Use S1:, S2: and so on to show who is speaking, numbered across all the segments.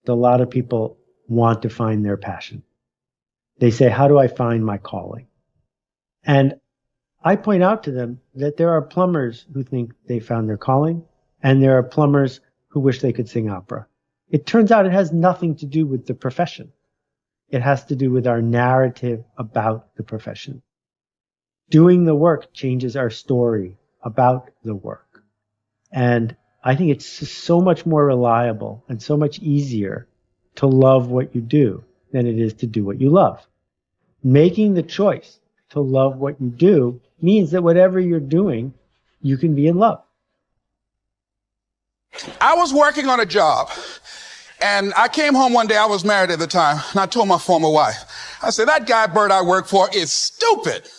S1: a lot of people want to find their passion. They say, how do I find my calling? And I point out to them that there are plumbers who think they found their calling, and there are plumbers who wish they could sing opera. It turns out it has nothing to do with the profession. It has to do with our narrative about the profession. Doing the work changes our story about the work. And I think it's so much more reliable and so much easier to love what you do than it is to do what you love. Making the choice to love what you do means that whatever you're doing, you can be in love.
S2: I was working on a job, and I came home one day. I was married at the time, and I told my former wife, I said, that guy Bert I work for is stupid.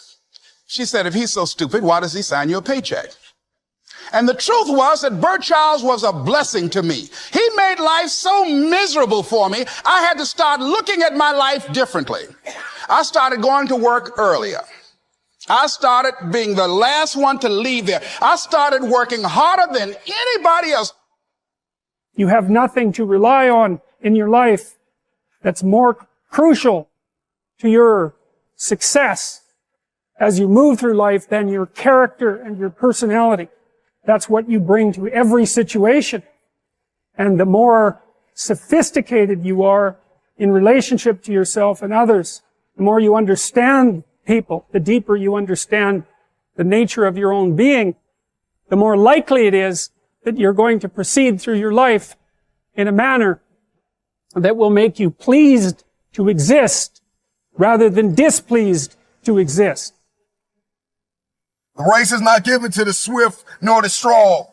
S2: She said, if he's so stupid, why does he sign you a paycheck? And the truth was that Bert Childs was a blessing to me. He made life so miserable for me, I had to start looking at my life differently. I started going to work earlier. I started being the last one to leave there. I started working harder than anybody else.
S3: You have nothing to rely on in your life that's more crucial to your success as you move through life than your character and your personality. That's what you bring to every situation. And the more sophisticated you are in relationship to yourself and others, the more you understand people, the deeper you understand the nature of your own being, the more likely it is that you're going to proceed through your life in a manner that will make you pleased to exist rather than displeased to exist.
S4: The race is not given to the swift nor the strong,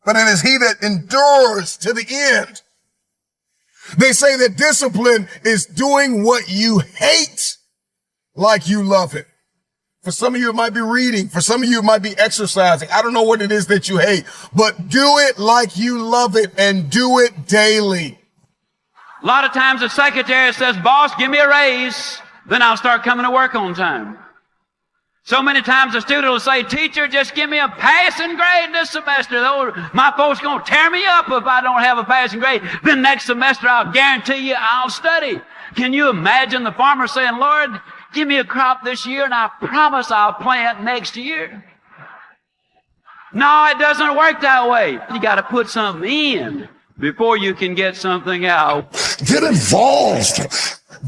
S4: but it is he that endures to the end. They say that discipline is doing what you hate like you love it. For some of you, it might be reading. For some of you, it might be exercising. I don't know what it is that you hate, but do it like you love it and do it daily.
S5: A lot of times the secretary says, boss, give me a raise, then I'll start coming to work on time. So many times the student will say, teacher, just give me a passing grade this semester. My folks going to tear me up if I don't have a passing grade. Then next semester, I'll guarantee you I'll study. Can you imagine the farmer saying, Lord, give me a crop this year and I promise I'll plant next year? No, it doesn't work that way. You got to put something in before you can get something out.
S6: Get involved.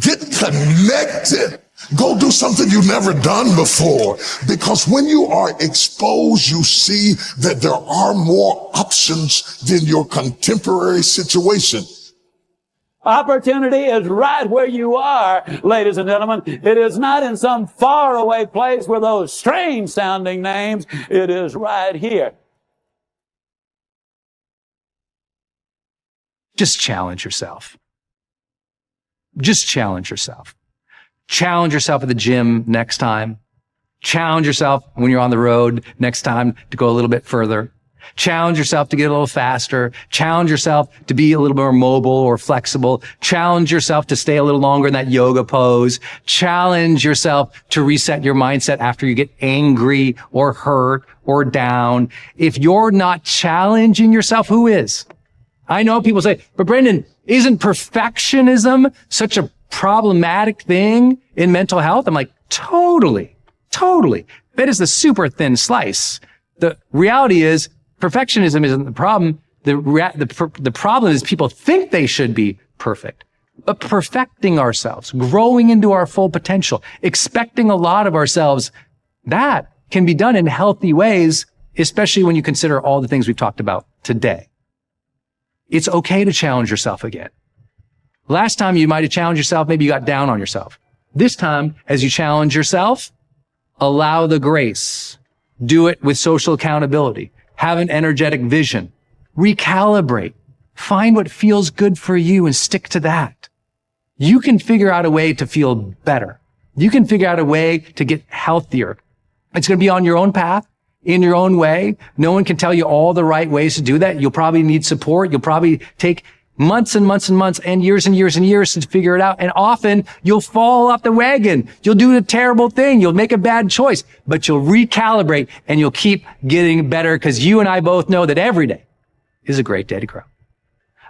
S6: Get connected. Go do something you've never done before. Because when you are exposed, you see that there are more options than your contemporary situation.
S5: Opportunity is right where you are, ladies and gentlemen. It is not in some faraway place with those strange sounding names. It is right here.
S7: Just challenge yourself. Just challenge yourself. Challenge yourself at the gym next time. Challenge yourself when you're on the road next time to go a little bit further. Challenge yourself to get a little faster. Challenge yourself to be a little more mobile or flexible. Challenge yourself to stay a little longer in that yoga pose. Challenge yourself to reset your mindset after you get angry or hurt or down. If you're not challenging yourself, who is? I know people say, but Brendan, isn't perfectionism such a problematic thing in mental health? I'm like, totally. That is the super thin slice. The reality is perfectionism isn't the problem. The problem is people think they should be perfect. But perfecting ourselves, growing into our full potential, expecting a lot of ourselves, that can be done in healthy ways, especially when you consider all the things we've talked about today. It's okay to challenge yourself again. Last time you might have challenged yourself, maybe you got down on yourself. This time, as you challenge yourself, allow the grace. Do it with social accountability. Have an energetic vision. Recalibrate. Find what feels good for you and stick to that. You can figure out a way to feel better. You can figure out a way to get healthier. It's going to be on your own path, in your own way. No one can tell you all the right ways to do that. You'll probably need support. You'll probably take months and months and months and years to figure it out. And often you'll fall off the wagon. You'll do a terrible thing. You'll make a bad choice, but you'll recalibrate and you'll keep getting better because you and I both know that every day is a great day to grow.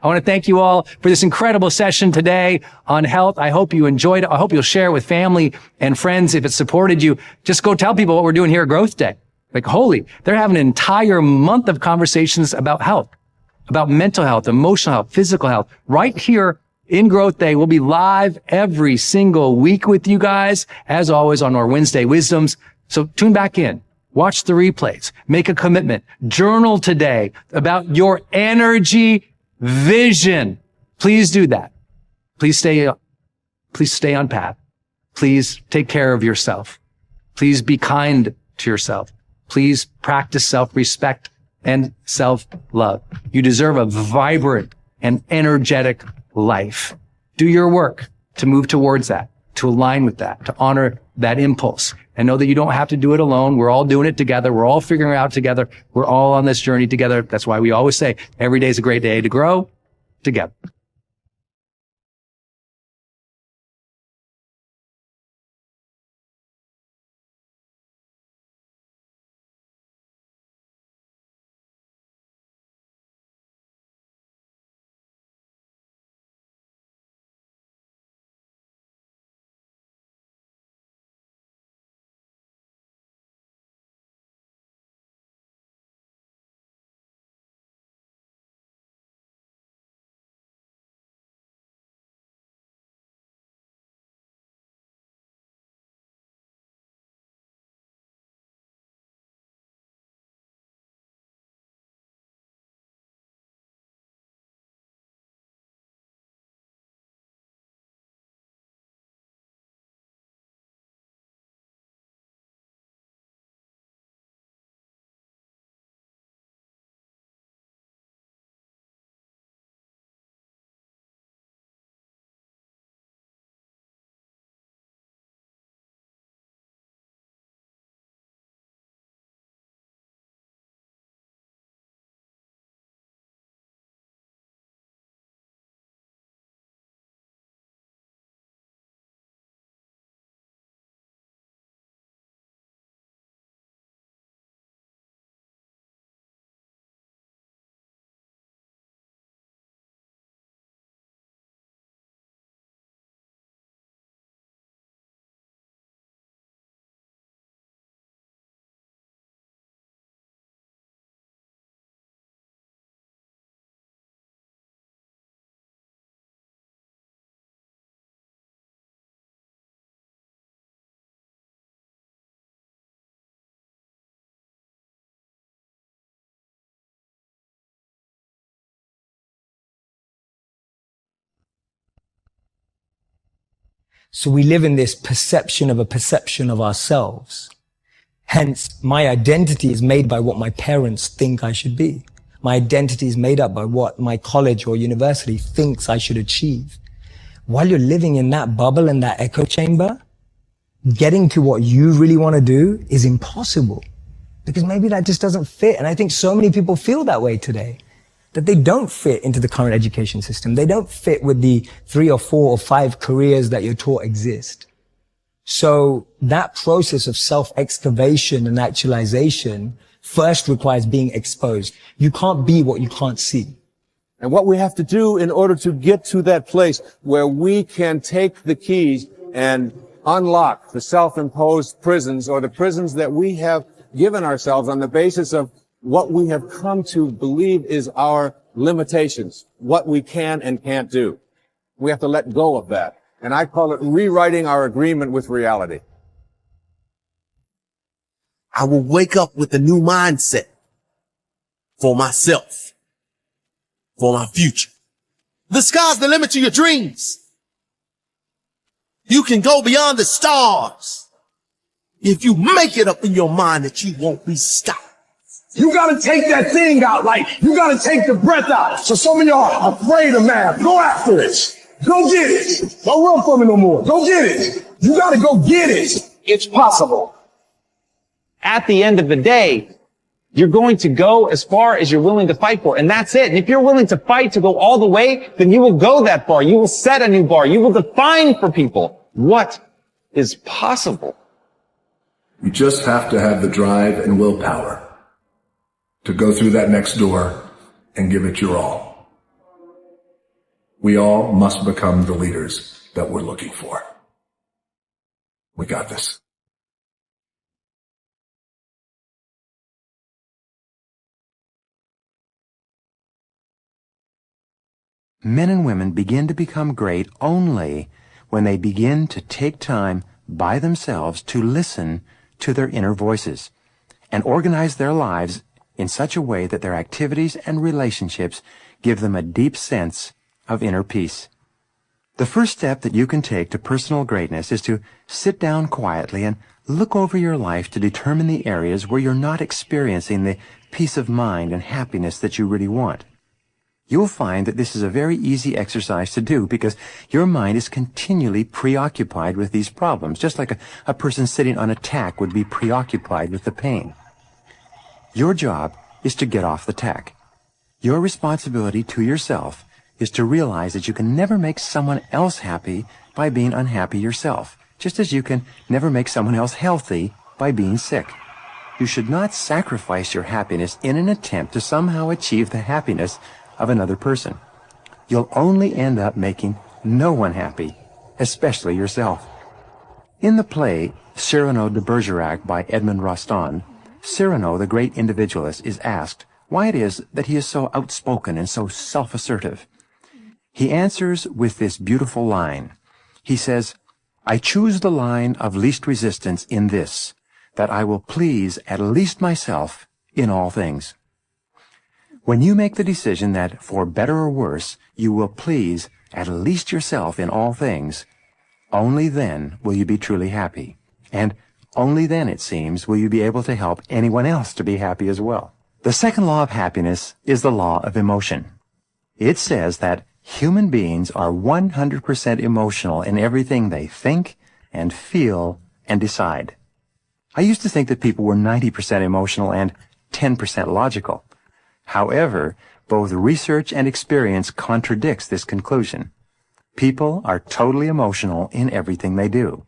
S7: I want to thank you all for this incredible session today on health. I hope you enjoyed it. I hope you'll share it with family and friends. If it supported you, just go tell people what we're doing here at Growth Day. Like, holy, they're having an entire month of conversations about health, about mental health, emotional health, physical health, right here in Growth Day. We'll be live every single week with you guys, as always, on our Wednesday Wisdoms. So tune back in, watch the replays, make a commitment, journal today about your energy vision. Please do that. Please stay on path. Please take care of yourself. Please be kind to yourself. Please practice self-respect and self-love. You deserve a vibrant and energetic life. Do your work to move towards that, to align with that, to honor that impulse. And know that you don't have to do it alone. We're all doing it together. We're all figuring it out together. We're all on this journey together. That's why we always say every day is a great day to grow together.
S8: So we live in this perception of a perception of ourselves. Hence, my identity is made by what my parents think I should be. My identity is made up by what my college or university thinks I should achieve. While you're living in that bubble and that echo chamber, getting to what you really want to do is impossible because maybe that just doesn't fit. And I think so many people feel that way today, that they don't fit into the current education system. They don't fit with the 3 or 4 or 5 careers that you're taught exist. So that process of self-excavation and actualization first requires being exposed. You can't be what you can't see.
S9: And what we have to do in order to get to that place where we can take the keys and unlock the self-imposed prisons or the prisons that we have given ourselves on the basis of what we have come to believe is our limitations, what we can and can't do. We have to let go of that. And I call it rewriting our agreement with reality.
S10: I will wake up with a new mindset for myself, for my future. The sky's the limit to your dreams. You can go beyond the stars if you make it up in your mind that you won't be stopped.
S4: You gotta take that thing out, like, you gotta take the breath out. So some of y'all are afraid of math. Go after it. Go get it. Don't run for me no more. Go get it. You gotta go get it. It's possible.
S11: At the end of the day, you're going to go as far as you're willing to fight for, and that's it. And if you're willing to fight to go all the way, then you will go that far. You will set a new bar. You will define for people what is possible.
S6: You just have to have the drive and willpower to go through that next door and give it your all. We all must become the leaders that we're looking for. We got this.
S12: Men and women begin to become great only when they begin to take time by themselves to listen to their inner voices and organize their lives in such a way that their activities and relationships give them a deep sense of inner peace. The first step that you can take to personal greatness is to sit down quietly and look over your life to determine the areas where you're not experiencing the peace of mind and happiness that you really want. You'll find that this is a very easy exercise to do because your mind is continually preoccupied with these problems, just like a person sitting on a tack would be preoccupied with the pain. Your job is to get off the tack. Your responsibility to yourself is to realize that you can never make someone else happy by being unhappy yourself, just as you can never make someone else healthy by being sick. You should not sacrifice your happiness in an attempt to somehow achieve the happiness of another person. You'll only end up making no one happy, especially yourself. In the play Cyrano de Bergerac by Edmond Rostand, Cyrano, the great individualist, is asked why it is that he is so outspoken and so self-assertive. He answers with this beautiful line. He says, "I choose the line of least resistance in this, that I will please at least myself in all things." When you make the decision that, for better or worse, you will please at least yourself in all things, only then will you be truly happy. And only then, it seems, will you be able to help anyone else to be happy as well. The second law of happiness is the law of emotion. It says that human beings are 100% emotional in everything they think and feel and decide. I used to think that people were 90% emotional and 10% logical. However, both research and experience contradicts this conclusion. People are totally emotional in everything they do.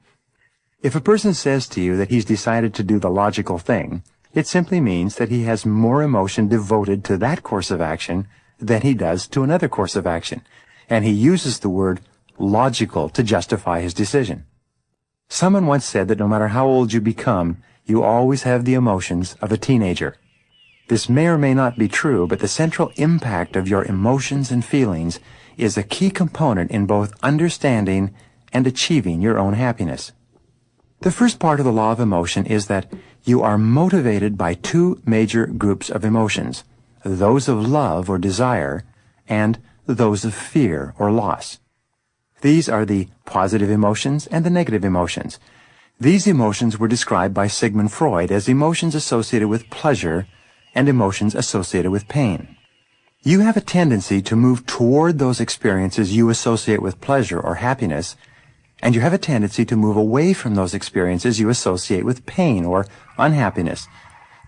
S12: If a person says to you that he's decided to do the logical thing, it simply means that he has more emotion devoted to that course of action than he does to another course of action, and he uses the word logical to justify his decision. Someone once said that no matter how old you become, you always have the emotions of a teenager. This may or may not be true, but the central impact of your emotions and feelings is a key component in both understanding and achieving your own happiness. The first part of the law of emotion is that you are motivated by two major groups of emotions, those of love or desire and those of fear or loss. These are the positive emotions and the negative emotions. These emotions were described by Sigmund Freud as emotions associated with pleasure and emotions associated with pain. You have a tendency to move toward those experiences you associate with pleasure or happiness, and you have a tendency to move away from those experiences you associate with pain or unhappiness.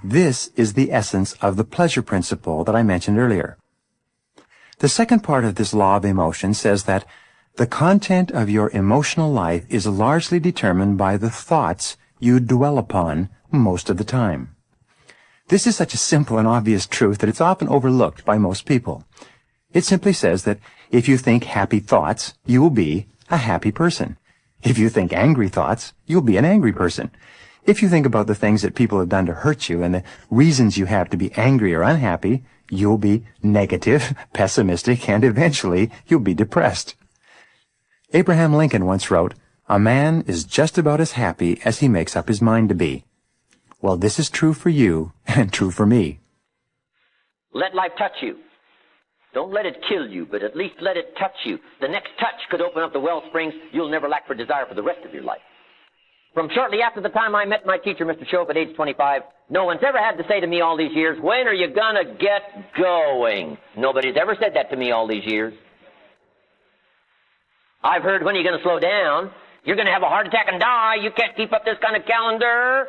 S12: This is the essence of the pleasure principle that I mentioned earlier. The second part of this law of emotion says that the content of your emotional life is largely determined by the thoughts you dwell upon most of the time. This is such a simple and obvious truth that it's often overlooked by most people. It simply says that if you think happy thoughts, you will be a happy person. If you think angry thoughts, you'll be an angry person. If you think about the things that people have done to hurt you and the reasons you have to be angry or unhappy, you'll be negative, pessimistic, and eventually you'll be depressed. Abraham Lincoln once wrote, "A man is just about as happy as he makes up his mind to be." Well, this is true for you and true for me.
S13: Let life touch you. Don't let it kill you, but at least let it touch you. The next touch could open up the well springs you'll never lack for desire for the rest of your life. From shortly after the time I met my teacher, Mr. Shope, at age 25, no one's ever had to say to me all these years, "When are you gonna get going?" Nobody's ever said that to me all these years. I've heard, "When are you gonna slow down? You're gonna have a heart attack and die. You can't keep up this kind of calendar."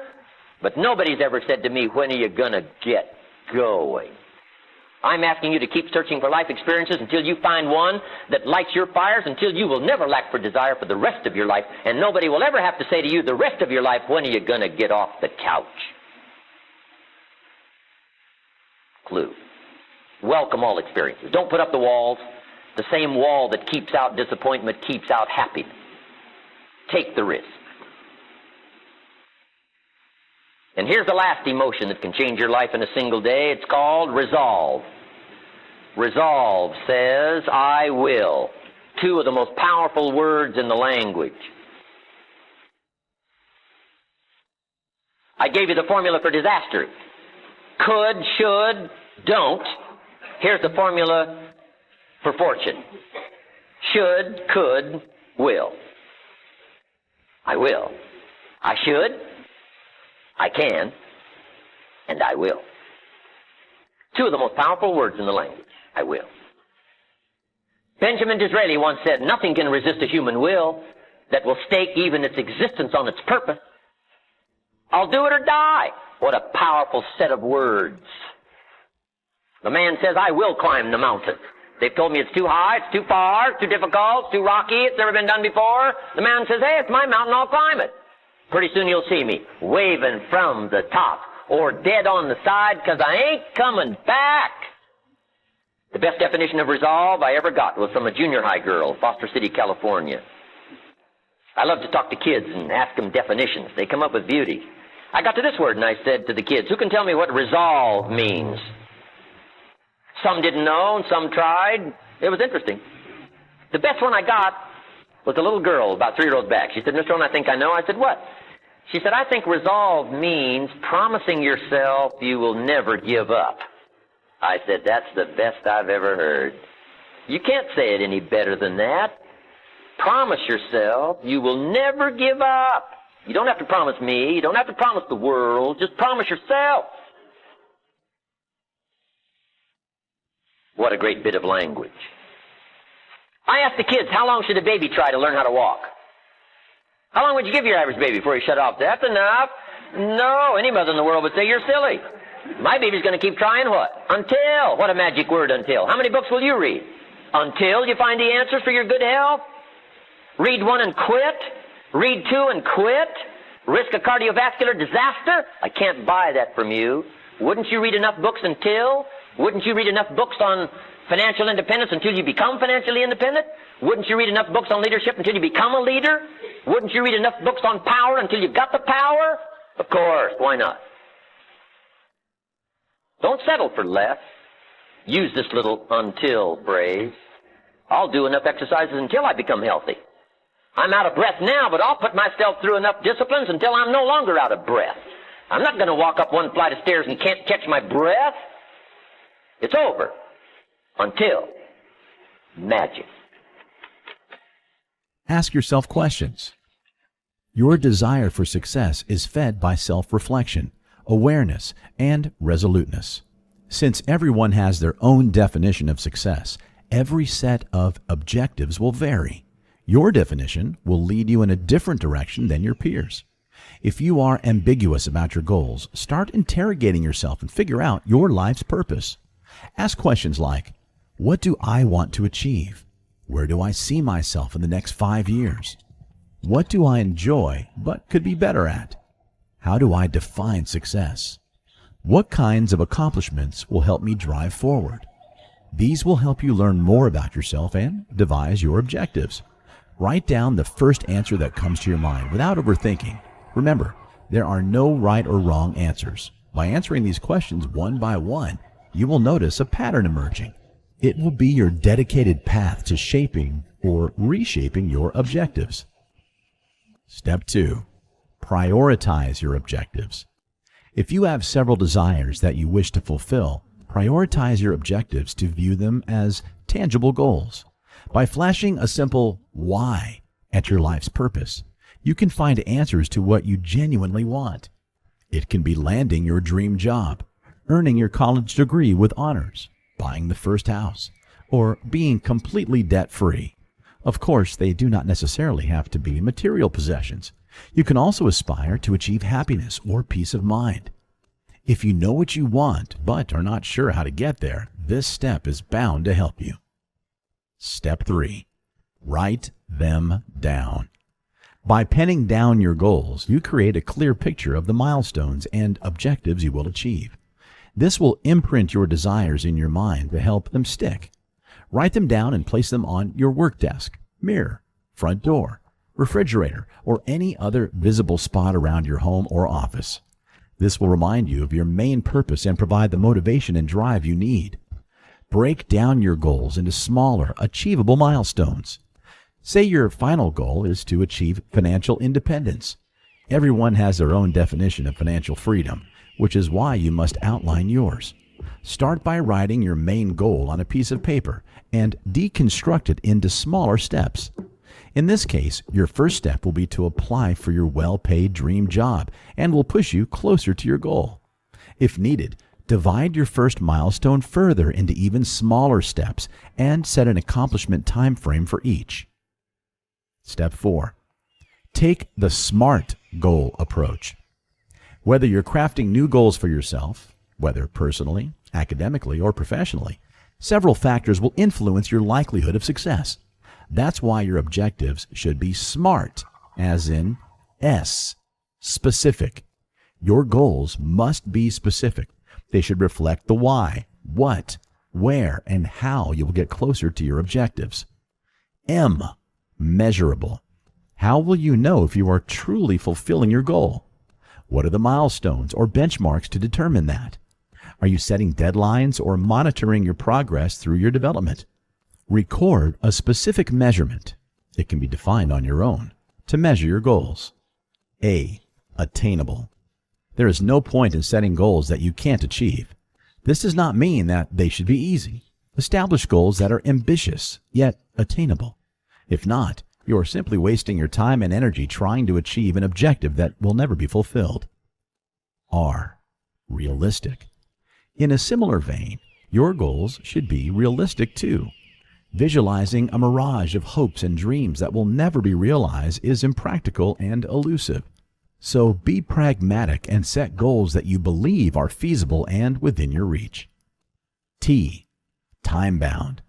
S13: But nobody's ever said to me, "When are you gonna get going?" I'm asking you to keep searching for life experiences until you find one that lights your fires, until you will never lack for desire for the rest of your life, and nobody will ever have to say to you the rest of your life, "When are you gonna get off the couch?" Clue. Welcome all experiences. Don't put up the walls. The same wall that keeps out disappointment keeps out happiness. Take the risk. And here's the last emotion that can change your life in a single day. It's called resolve. Resolve says, I will. Two of the most powerful words in the language. I gave you the formula for disaster. Could, should, don't. Here's the formula for fortune. Should, could, will. I will. I should, I can, and I will. Two of the most powerful words in the language. I will. Benjamin Disraeli once said, nothing can resist a human will that will stake even its existence on its purpose. I'll do it or die. What a powerful set of words. The man says, I will climb the mountain. They've told me it's too high, it's too far, it's too difficult, it's too rocky, it's never been done before. The man says, hey, it's my mountain, I'll climb it. Pretty soon you'll see me waving from the top or dead on the side because I ain't coming back. The best definition of resolve I ever got was from a junior high girl, Foster City, California. I love to talk to kids and ask them definitions. They come up with beauty. I got to this word and I said to the kids, who can tell me what resolve means? Some didn't know and some tried. It was interesting. The best one I got was a little girl about 3 rows back. She said, Mr. Owen, I think I know. I said, what? She said, I think resolve means promising yourself you will never give up. I said, that's the best I've ever heard. You can't say it any better than that. Promise yourself you will never give up. You don't have to promise me. You don't have to promise the world. Just promise yourself. What a great bit of language. I asked the kids, how long should a baby try to learn how to walk? How long would you give your average baby before he shut off? That's enough. No, any mother in the world would say you're silly. My baby's going to keep trying what? Until. What a magic word, until. How many books will you read? Until you find the answers for your good health? Read 1 and quit? Read 2 and quit? Risk a cardiovascular disaster? I can't buy that from you. Wouldn't you read enough books until? Wouldn't you read enough books on financial independence until you become financially independent? Wouldn't you read enough books on leadership until you become a leader? Wouldn't you read enough books on power until you got the power? Of course, why not? Don't settle for less. Use this little until phrase. I'll do enough exercises until I become healthy. I'm out of breath now, but I'll put myself through enough disciplines until I'm no longer out of breath. I'm not going to walk up 1 flight of stairs and can't catch my breath. It's over. Until. Magic.
S14: Ask yourself questions. Your desire for success is fed by self-reflection, awareness, and resoluteness. Since everyone has their own definition of success, every set of objectives will vary. Your definition will lead you in a different direction than your peers. If you are ambiguous about your goals, start interrogating yourself and figure out your life's purpose. Ask questions like, what do I want to achieve? Where do I see myself in the next 5 years? What do I enjoy but could be better at? How do I define success? What kinds of accomplishments will help me drive forward? These will help you learn more about yourself and devise your objectives. Write down the first answer that comes to your mind without overthinking. Remember, there are no right or wrong answers. By answering these questions one by one, you will notice a pattern emerging. It will be your dedicated path to shaping or reshaping your objectives. Step 2. Prioritize your objectives. If you have several desires that you wish to fulfill, prioritize your objectives to view them as tangible goals. By flashing a simple why at your life's purpose, you can find answers to what you genuinely want. It can be landing your dream job, earning your college degree with honors, buying the first house, or being completely debt-free. Of course, they do not necessarily have to be material possessions. You can also aspire to achieve happiness or peace of mind. If you know what you want but are not sure how to get there, this step is bound to help you. Step 3. Write them down. By penning down your goals, you create a clear picture of the milestones and objectives you will achieve. This will imprint your desires in your mind to help them stick. Write them down and place them on your work desk, mirror, front door, refrigerator, or any other visible spot around your home or office. This will remind you of your main purpose and provide the motivation and drive you need. Break down your goals into smaller, achievable milestones. Say your final goal is to achieve financial independence. Everyone has their own definition of financial freedom, which is why you must outline yours. Start by writing your main goal on a piece of paper and deconstruct it into smaller steps. In this case, your first step will be to apply for your well-paid dream job and will push you closer to your goal. If needed, divide your first milestone further into even smaller steps and set an accomplishment time frame for each. Step 4. Take the SMART goal approach. Whether you're crafting new goals for yourself, whether personally, academically, or professionally, several factors will influence your likelihood of success. That's why your objectives should be SMART, as in S, specific. Your goals must be specific. They should reflect the why, what, where, and how you will get closer to your objectives. M, measurable. How will you know if you are truly fulfilling your goal? What are the milestones or benchmarks to determine that? Are you setting deadlines or monitoring your progress through your development? Record a specific measurement. It can be defined on your own to measure your goals. A, attainable. There is no point in setting goals that you can't achieve. This does not mean that they should be easy. Establish goals that are ambitious, yet attainable. If not, you are simply wasting your time and energy trying to achieve an objective that will never be fulfilled. R, realistic. In a similar vein, your goals should be realistic too. Visualizing a mirage of hopes and dreams that will never be realized is impractical and elusive. So be pragmatic and set goals that you believe are feasible and within your reach. T, time-bound.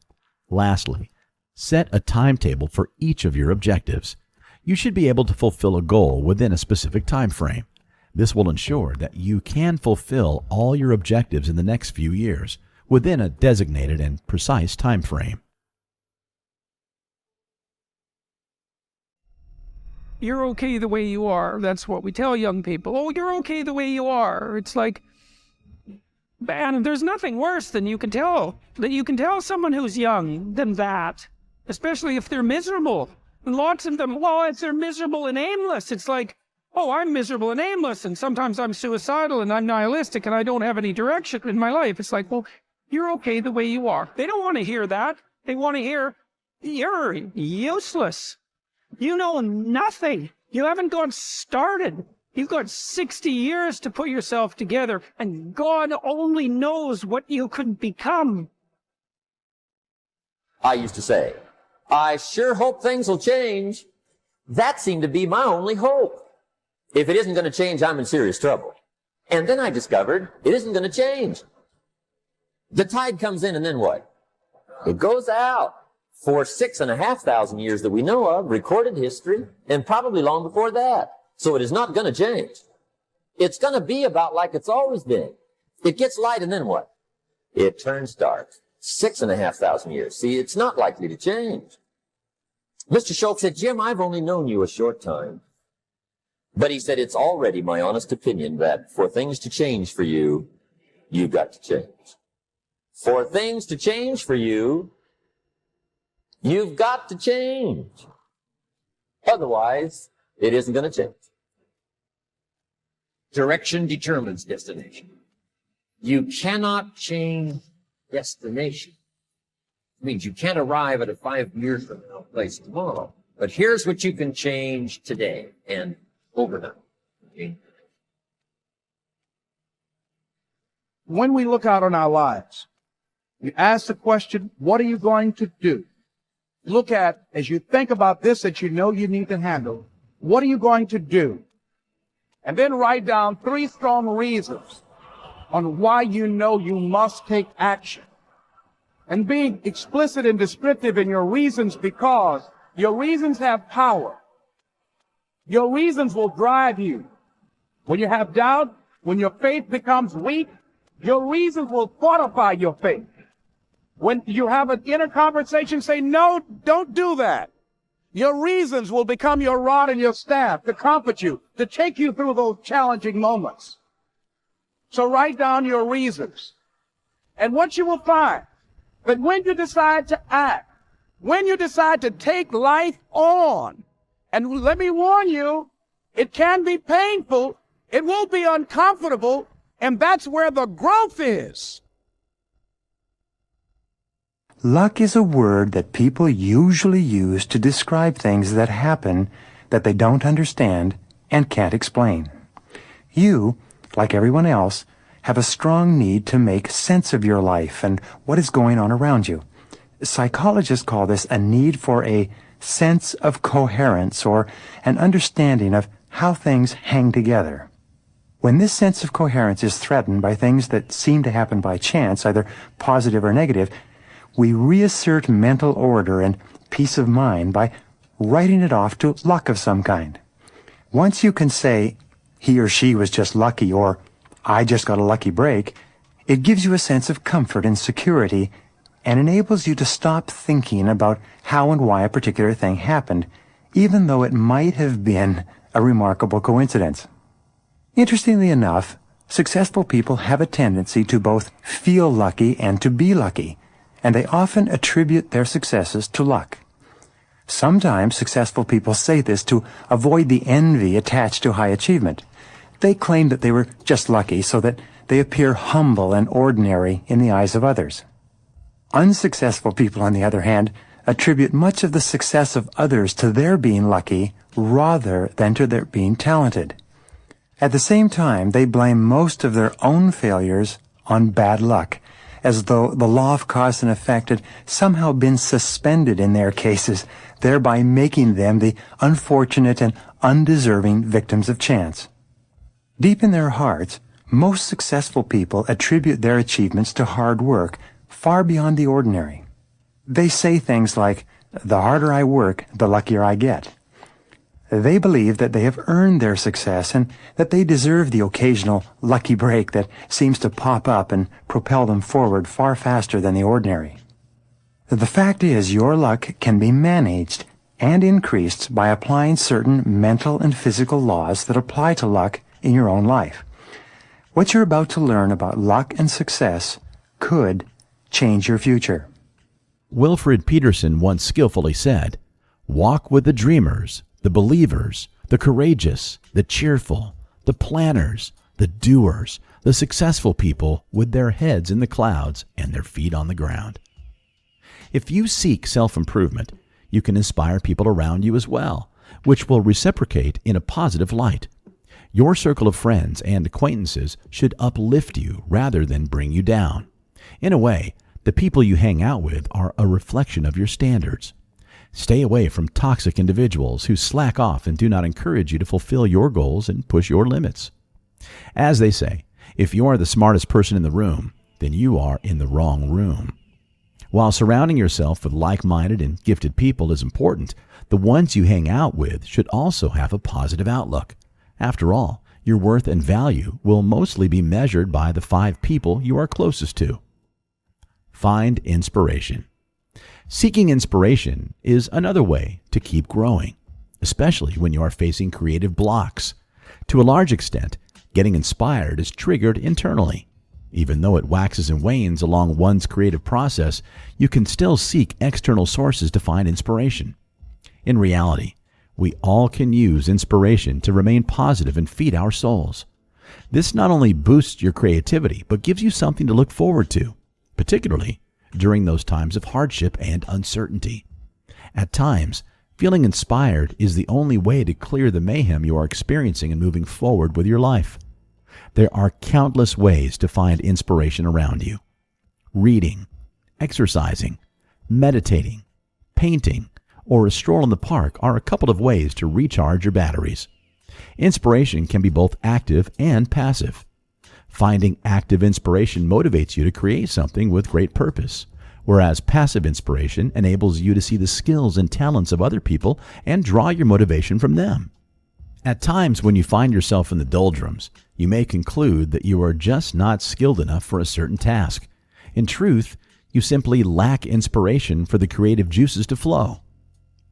S14: Lastly, set a timetable for each of your objectives. You should be able to fulfill a goal within a specific time frame. This will ensure that you can fulfill all your objectives in the next few years within a designated and precise time frame.
S3: You're okay the way you are. That's what we tell young people. Oh, you're okay the way you are. It's like, man, there's nothing worse than you can tell someone who's young than that, especially if they're miserable. And lots of them, well, if they're miserable and aimless, it's like, oh, I'm miserable and aimless, and sometimes I'm suicidal and I'm nihilistic and I don't have any direction in my life. It's like, well, you're okay the way you are. They don't want to hear that. They want to hear, you're useless. You know nothing. You haven't got started. You've got 60 years to put yourself together, and God only knows what you could become.
S13: I used to say, I sure hope things will change. That seemed to be my only hope. If it isn't going to change, I'm in serious trouble. And then I discovered it isn't going to change. The tide comes in, and then what? It goes out. For 6,500 years that we know of, recorded history, and probably long before that. So it is not going to change. It's going to be about like it's always been. It gets light, and then what? It turns dark. 6,500 years. See, it's not likely to change. Mr. Schultz said, Jim, I've only known you a short time. But he said, it's already my honest opinion that for things to change for you, you've got to change. For things to change for you, you've got to change. Otherwise, it isn't going to change.
S15: Direction determines destination. You cannot change destination. It means you can't arrive at a 5 years from now place tomorrow. But here's what you can change today and overnight. Okay?
S9: When we look out on our lives, we ask the question, what are you going to do? Look at, as you think about this that you know you need to handle, what are you going to do? And then write down 3 strong reasons on why you know you must take action. And being explicit and descriptive in your reasons, because your reasons have power. Your reasons will drive you. When you have doubt, when your faith becomes weak, your reasons will fortify your faith.
S2: When you have an inner conversation, say, no, don't do that. Your reasons will become your rod and your staff to comfort you, to take you through those challenging moments. So write down your reasons. And what you will find, that when you decide to act, when you decide to take life on, and let me warn you, it can be painful, it will be uncomfortable, and that's where the growth is.
S12: Luck is a word that people usually use to describe things that happen that they don't understand and can't explain. You, like everyone else, have a strong need to make sense of your life and what is going on around you. Psychologists call this a need for a sense of coherence or an understanding of how things hang together. When this sense of coherence is threatened by things that seem to happen by chance, either positive or negative, we reassert mental order and peace of mind by writing it off to luck of some kind. Once you can say, he or she was just lucky, or I just got a lucky break, it gives you a sense of comfort and security and enables you to stop thinking about how and why a particular thing happened, even though it might have been a remarkable coincidence. Interestingly enough, successful people have a tendency to both feel lucky and to be lucky, and they often attribute their successes to luck. Sometimes successful people say this to avoid the envy attached to high achievement. They claim that they were just lucky so that they appear humble and ordinary in the eyes of others. Unsuccessful people, on the other hand, attribute much of the success of others to their being lucky rather than to their being talented. At the same time, they blame most of their own failures on bad luck, as though the law of cause and effect had somehow been suspended in their cases, thereby making them the unfortunate and undeserving victims of chance. Deep in their hearts, most successful people attribute their achievements to hard work, far beyond the ordinary. They say things like, the harder I work, the luckier I get. They believe that they have earned their success and that they deserve the occasional lucky break that seems to pop up and propel them forward far faster than the ordinary. The fact is, your luck can be managed and increased by applying certain mental and physical laws that apply to luck in your own life. What you're about to learn about luck and success could change your future.
S14: Wilfred Peterson once skillfully said, "Walk with the dreamers, the believers, the courageous, the cheerful, the planners, the doers, the successful people with their heads in the clouds and their feet on the ground." If you seek self-improvement, you can inspire people around you as well, which will reciprocate in a positive light. Your circle of friends and acquaintances should uplift you rather than bring you down. In a way, the people you hang out with are a reflection of your standards. Stay away from toxic individuals who slack off and do not encourage you to fulfill your goals and push your limits. As they say, if you are the smartest person in the room, then you are in the wrong room. While surrounding yourself with like-minded and gifted people is important, the ones you hang out with should also have a positive outlook. After all, your worth and value will mostly be measured by the 5 people you are closest to. Find inspiration. Seeking inspiration is another way to keep growing, especially when you are facing creative blocks. To a large extent, getting inspired is triggered internally. Even though it waxes and wanes along one's creative process, you can still seek external sources to find inspiration. In reality, we all can use inspiration to remain positive and feed our souls. This not only boosts your creativity, but gives you something to look forward to, particularly during those times of hardship and uncertainty. At times, feeling inspired is the only way to clear the mayhem you are experiencing and moving forward with your life. There are countless ways to find inspiration around you. Reading, exercising, meditating, painting, or a stroll in the park are a couple of ways to recharge your batteries. Inspiration can be both active and passive. Finding active inspiration motivates you to create something with great purpose, whereas passive inspiration enables you to see the skills and talents of other people and draw your motivation from them. At times when you find yourself in the doldrums, you may conclude that you are just not skilled enough for a certain task. In truth, You simply lack inspiration for the creative juices to flow.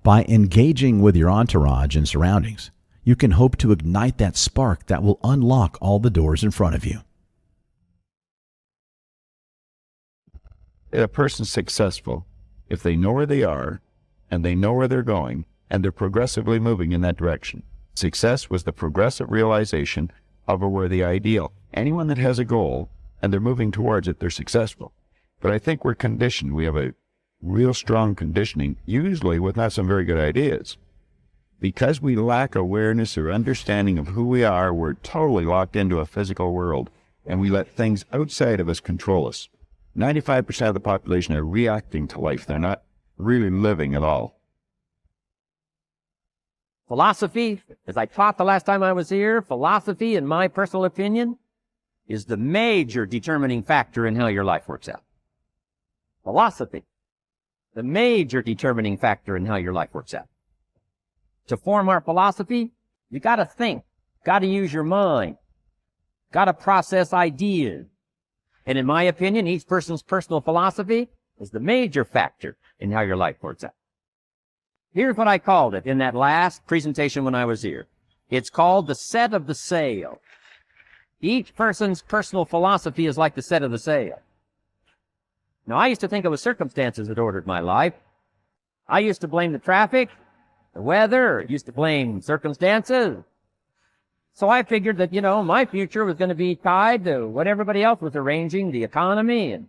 S14: By engaging with your entourage and surroundings, you can hope to ignite that spark that will unlock all the doors in front of you.
S16: A person's successful if they know where they are and they know where they're going and they're progressively moving in that direction. Success was the progressive realization of a worthy ideal. Anyone that has a goal and they're moving towards it, they're successful. But I think we're conditioned. We have a real strong conditioning, usually with not some very good ideas. Because we lack awareness or understanding of who we are, we're totally locked into a physical world, and we let things outside of us control us. 95% of the population are reacting to life. They're not really living at all.
S15: Philosophy, as I taught the last time I was here, philosophy, in my personal opinion, is the major determining factor in how your life works out. Philosophy, the major determining factor in how your life works out. To form our philosophy, you got to think, got to use your mind, got to process ideas. And in my opinion, each person's personal philosophy is the major factor in how your life works out. Here's what I called it in that last presentation when I was here. It's called the set of the sail. Each person's personal philosophy is like the set of the sail. Now, I used to think it was circumstances that ordered my life. I used to blame the traffic, the weather, used to blame circumstances. So I figured that, my future was going to be tied to what everybody else was arranging, the economy. And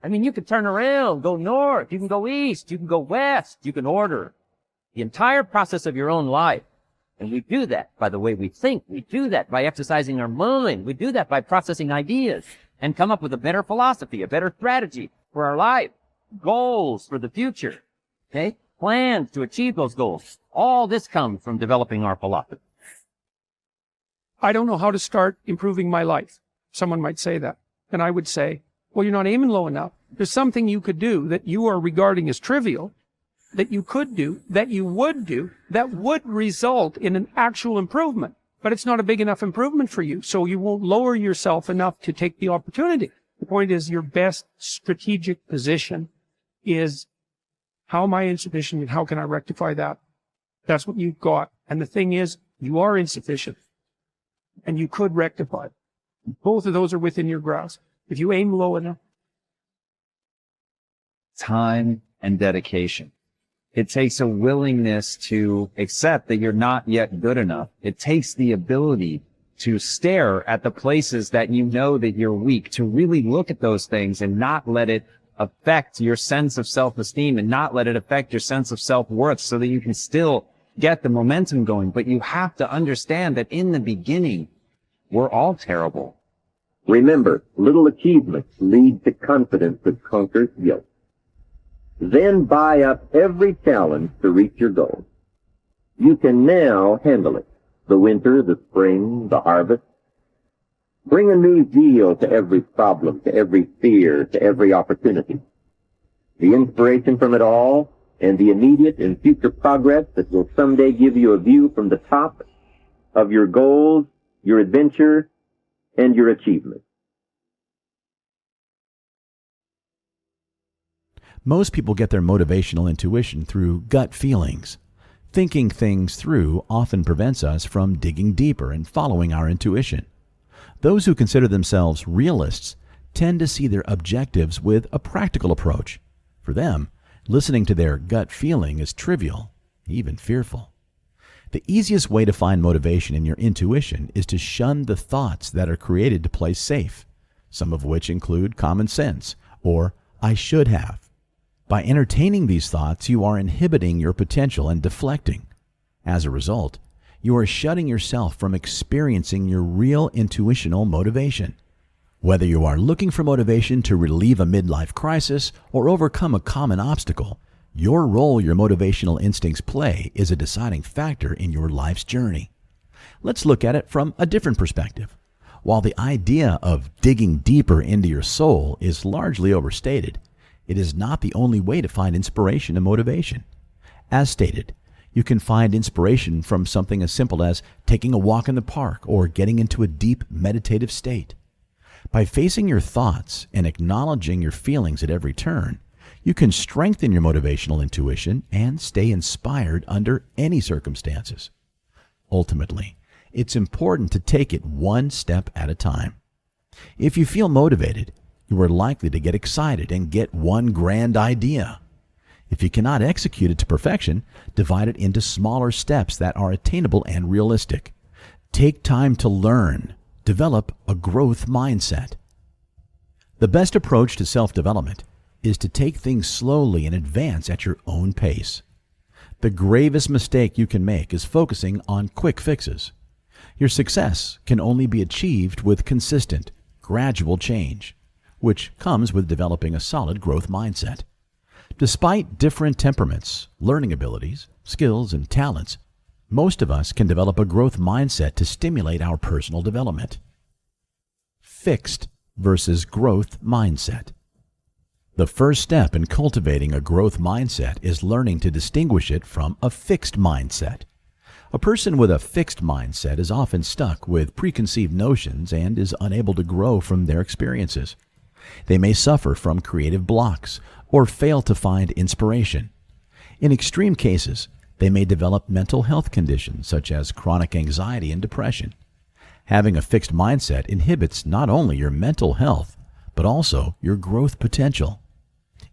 S15: I mean, you could turn around, go north, you can go east, you can go west, you can order the entire process of your own life. And we do that by the way we think. We do that by exercising our mind. We do that by processing ideas and come up with a better philosophy, a better strategy for our life, goals for the future, okay? Plans to achieve those goals. All this comes from developing our philosophy.
S3: I don't know how to start improving my life. Someone might say that. And I would say, well, you're not aiming low enough. There's something you could do that you are regarding as trivial, that you could do, that you would do, that would result in an actual improvement. But it's not a big enough improvement for you, so you won't lower yourself enough to take the opportunity. The point is, your best strategic position is, how am I insufficient and how can I rectify that? That's what you've got. And the thing is, you are insufficient and you could rectify it. Both of those are within your grasp. If you aim low enough.
S11: Time and dedication. It takes a willingness to accept that you're not yet good enough. It takes the ability to stare at the places that you know that you're weak, to really look at those things and not let it affect your sense of self-esteem and not let it affect your sense of self-worth, so that you can still get the momentum going. But you have to understand that in the beginning, we're all terrible.
S13: Remember, little achievements lead to confidence that conquers guilt. Then buy up every challenge to reach your goal. You can now handle it. The winter, the spring, the harvest. Bring a new zeal to every problem, to every fear, to every opportunity. The inspiration from it all and the immediate and future progress that will someday give you a view from the top of your goals, your adventure, and your achievements.
S14: Most people get their motivational intuition through gut feelings. Thinking things through often prevents us from digging deeper and following our intuition. Those who consider themselves realists tend to see their objectives with a practical approach. For them, listening to their gut feeling is trivial, even fearful. The easiest way to find motivation in your intuition is to shun the thoughts that are created to play safe, some of which include common sense or I should have. By entertaining these thoughts, you are inhibiting your potential and deflecting. As a result, you are shutting yourself from experiencing your real intuitional motivation. Whether you are looking for motivation to relieve a midlife crisis or overcome a common obstacle, your role your motivational instincts play is a deciding factor in your life's journey. Let's look at it from a different perspective. While the idea of digging deeper into your soul is largely overstated, it is not the only way to find inspiration and motivation. As stated, you can find inspiration from something as simple as taking a walk in the park or getting into a deep meditative state. By facing your thoughts and acknowledging your feelings at every turn, you can strengthen your motivational intuition and stay inspired under any circumstances. Ultimately, it's important to take it one step at a time. If you feel motivated, you are likely to get excited and get one grand idea. If you cannot execute it to perfection, divide it into smaller steps that are attainable and realistic. Take time to learn. Develop a growth mindset. The best approach to self-development is to take things slowly and advance at your own pace. The gravest mistake you can make is focusing on quick fixes. Your success can only be achieved with consistent, gradual change, which comes with developing a solid growth mindset. Despite different temperaments, learning abilities, skills, and talents, most of us can develop a growth mindset to stimulate our personal development. Fixed versus growth mindset. The first step in cultivating a growth mindset is learning to distinguish it from a fixed mindset. A person with a fixed mindset is often stuck with preconceived notions and is unable to grow from their experiences. They may suffer from creative blocks or fail to find inspiration. In extreme cases, they may develop mental health conditions such as chronic anxiety and depression. Having a fixed mindset inhibits not only your mental health, but also your growth potential.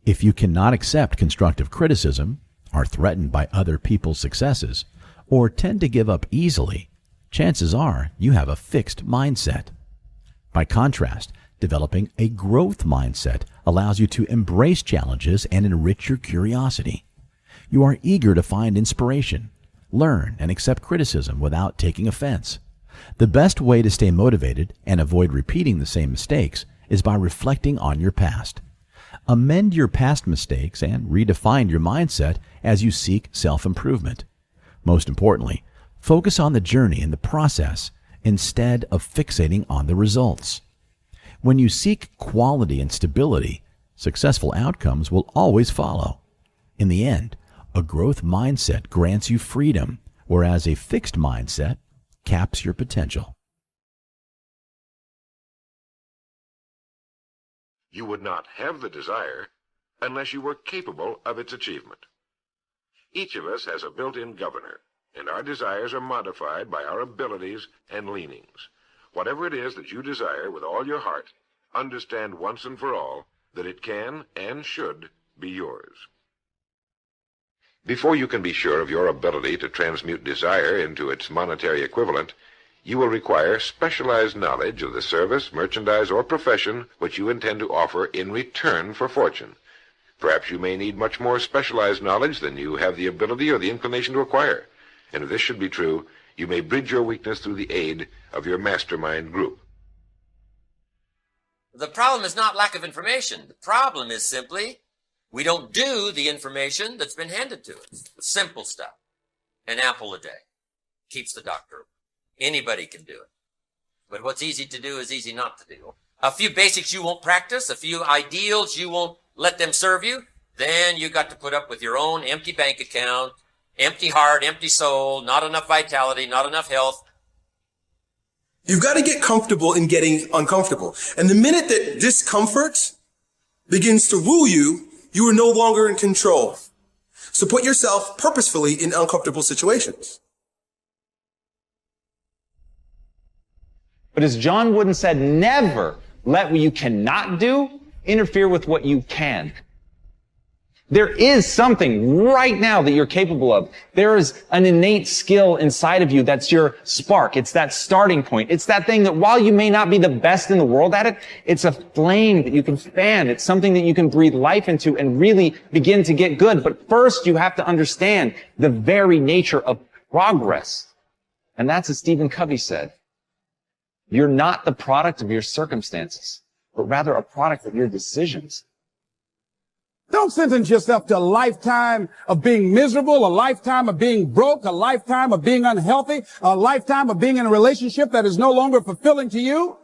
S14: If you cannot accept constructive criticism, are threatened by other people's successes, or tend to give up easily, chances are you have a fixed mindset. By contrast, developing a growth mindset allows you to embrace challenges and enrich your curiosity. You are eager to find inspiration, learn, and accept criticism without taking offense. The best way to stay motivated and avoid repeating the same mistakes is by reflecting on your past. Amend your past mistakes and redefine your mindset as you seek self-improvement. Most importantly, focus on the journey and the process instead of fixating on the results. When you seek quality and stability, successful outcomes will always follow. In the end, a growth mindset grants you freedom, whereas a fixed mindset caps your potential.
S17: You would not have the desire unless you were capable of its achievement. Each of us has a built-in governor, and our desires are modified by our abilities and leanings. Whatever it is that you desire with all your heart, understand once and for all that it can and should be yours. Before you can be sure of your ability to transmute desire into its monetary equivalent, you will require specialized knowledge of the service, merchandise, or profession which you intend to offer in return for fortune. Perhaps you may need much more specialized knowledge than you have the ability or the inclination to acquire. And if this should be true, you may bridge your weakness through the aid of your mastermind group.
S15: The problem is not lack of information. The problem is simply we don't do the information that's been handed to us. The simple stuff. An apple a day keeps the doctor away. Anybody can do it. But what's easy to do is easy not to do. A few basics you won't practice, a few ideals you won't let them serve you, then you got to put up with your own empty bank account, empty heart, empty soul, not enough vitality, not enough health.
S18: You've got to get comfortable in getting uncomfortable. And the minute that discomfort begins to rule you, you are no longer in control. So put yourself purposefully in uncomfortable situations.
S11: But as John Wooden said, never let what you cannot do interfere with what you can. There is something right now that you're capable of. There is an innate skill inside of you that's your spark. It's that starting point. It's that thing that while you may not be the best in the world at it, it's a flame that you can fan. It's something that you can breathe life into and really begin to get good. But first, you have to understand the very nature of progress. And that's as Stephen Covey said. You're not the product of your circumstances, but rather a product of your decisions.
S19: Don't sentence yourself to a lifetime of being miserable, a lifetime of being broke, a lifetime of being unhealthy, a lifetime of being in a relationship that is no longer fulfilling to you,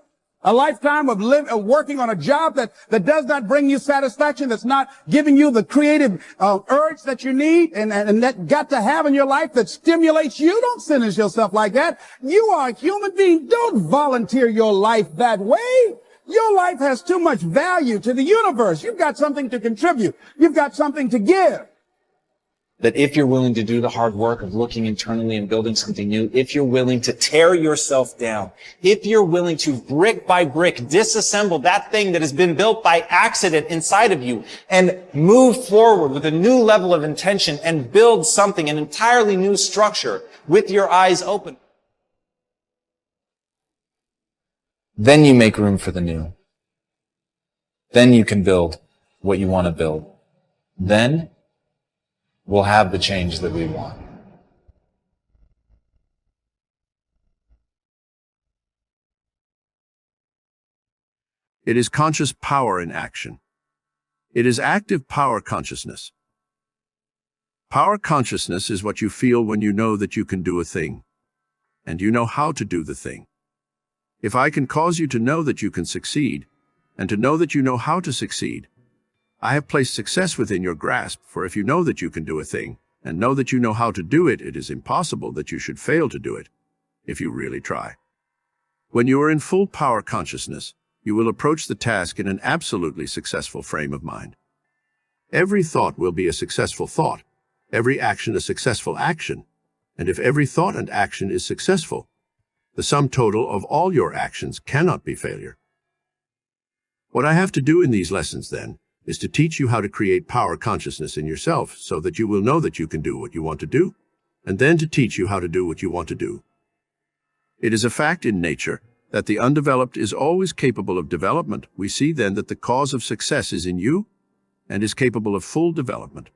S19: a lifetime of working on a job that does not bring you satisfaction, that's not giving you the creative urge that you need and that got to have in your life that stimulates you. Don't sentence yourself like that. You are a human being. Don't volunteer your life that way. Your life has too much value to the universe. You've got something to contribute. You've got something to give.
S11: That if you're willing to do the hard work of looking internally and building something new, if you're willing to tear yourself down, if you're willing to brick by brick disassemble that thing that has been built by accident inside of you and move forward with a new level of intention and build something, an entirely new structure with your eyes open, then you make room for the new. Then you can build what you want to build. Then we'll have the change that we want.
S20: It is conscious power in action. It is active power consciousness. Power consciousness is what you feel when you know that you can do a thing, and you know how to do the thing. If I can cause you to know that you can succeed, and to know that you know how to succeed, I have placed success within your grasp, for if you know that you can do a thing, and know that you know how to do it, it is impossible that you should fail to do it, if you really try. When you are in full power consciousness, you will approach the task in an absolutely successful frame of mind. Every thought will be a successful thought, every action a successful action, and if every thought and action is successful, the sum total of all your actions cannot be failure. What I have to do in these lessons, then, is to teach you how to create power consciousness in yourself so that you will know that you can do what you want to do, and then to teach you how to do what you want to do. It is a fact in nature that the undeveloped is always capable of development. We see then that the cause of success is in you and is capable of full development.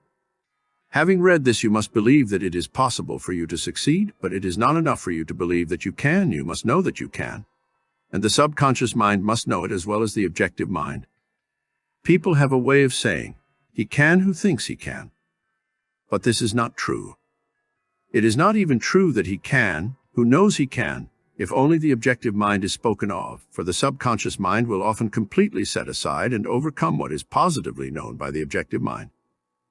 S20: Having read this, you must believe that it is possible for you to succeed, but it is not enough for you to believe that you can. You must know that you can. And the subconscious mind must know it as well as the objective mind. People have a way of saying, "He can who thinks he can." But this is not true. It is not even true that he can, who knows he can, if only the objective mind is spoken of, for the subconscious mind will often completely set aside and overcome what is positively known by the objective mind.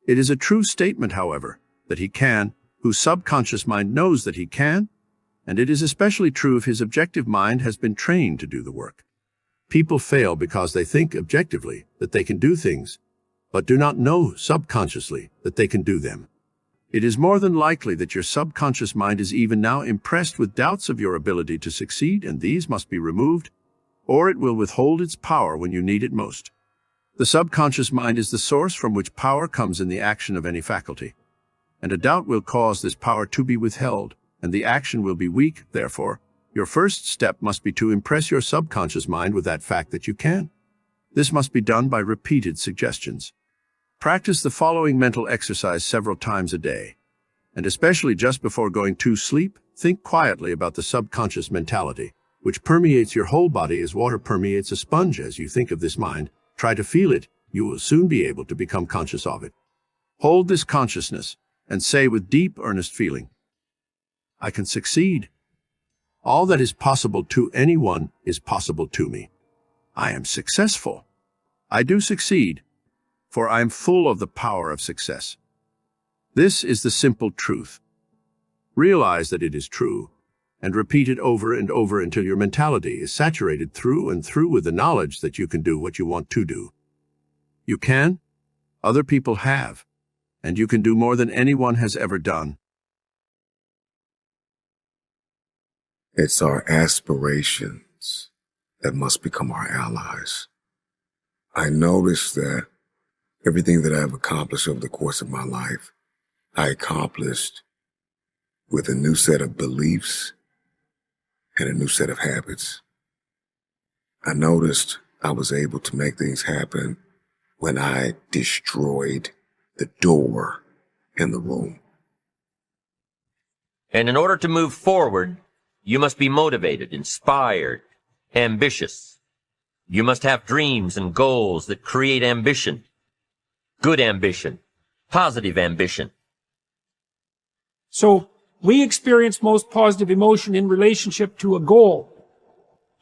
S20: It is a true statement, however, that he can, whose subconscious mind knows that he can, and it is especially true if his objective mind has been trained to do the work. People fail because they think objectively that they can do things, but do not know subconsciously that they can do them. It is more than likely that your subconscious mind is even now impressed with doubts of your ability to succeed, and these must be removed, or it will withhold its power when you need it most. The subconscious mind is the source from which power comes in the action of any faculty, and a doubt will cause this power to be withheld, and the action will be weak. Therefore, your first step must be to impress your subconscious mind with that fact that you can. This must be done by repeated suggestions. Practice the following mental exercise several times a day, and especially just before going to sleep, think quietly about the subconscious mentality, which permeates your whole body as water permeates a sponge. As you think of this mind, try to feel it. You will soon be able to become conscious of it. Hold this consciousness and say with deep, earnest feeling, "I can succeed. All that is possible to anyone is possible to me. I am successful. I do succeed, for I am full of the power of success." This is the simple truth. Realize that it is true, and repeat it over and over until your mentality is saturated through and through with the knowledge that you can do what you want to do. You can, other people have, and you can do more than anyone has ever done.
S4: It's our aspirations that must become our allies. I noticed that everything that I've accomplished over the course of my life, I accomplished with a new set of beliefs and a new set of habits. I noticed I was able to make things happen when I destroyed the door in the room.
S13: And in order to move forward, you must be motivated, inspired, ambitious. You must have dreams and goals that create ambition, good ambition, positive ambition.
S3: So we experience most positive emotion in relationship to a goal.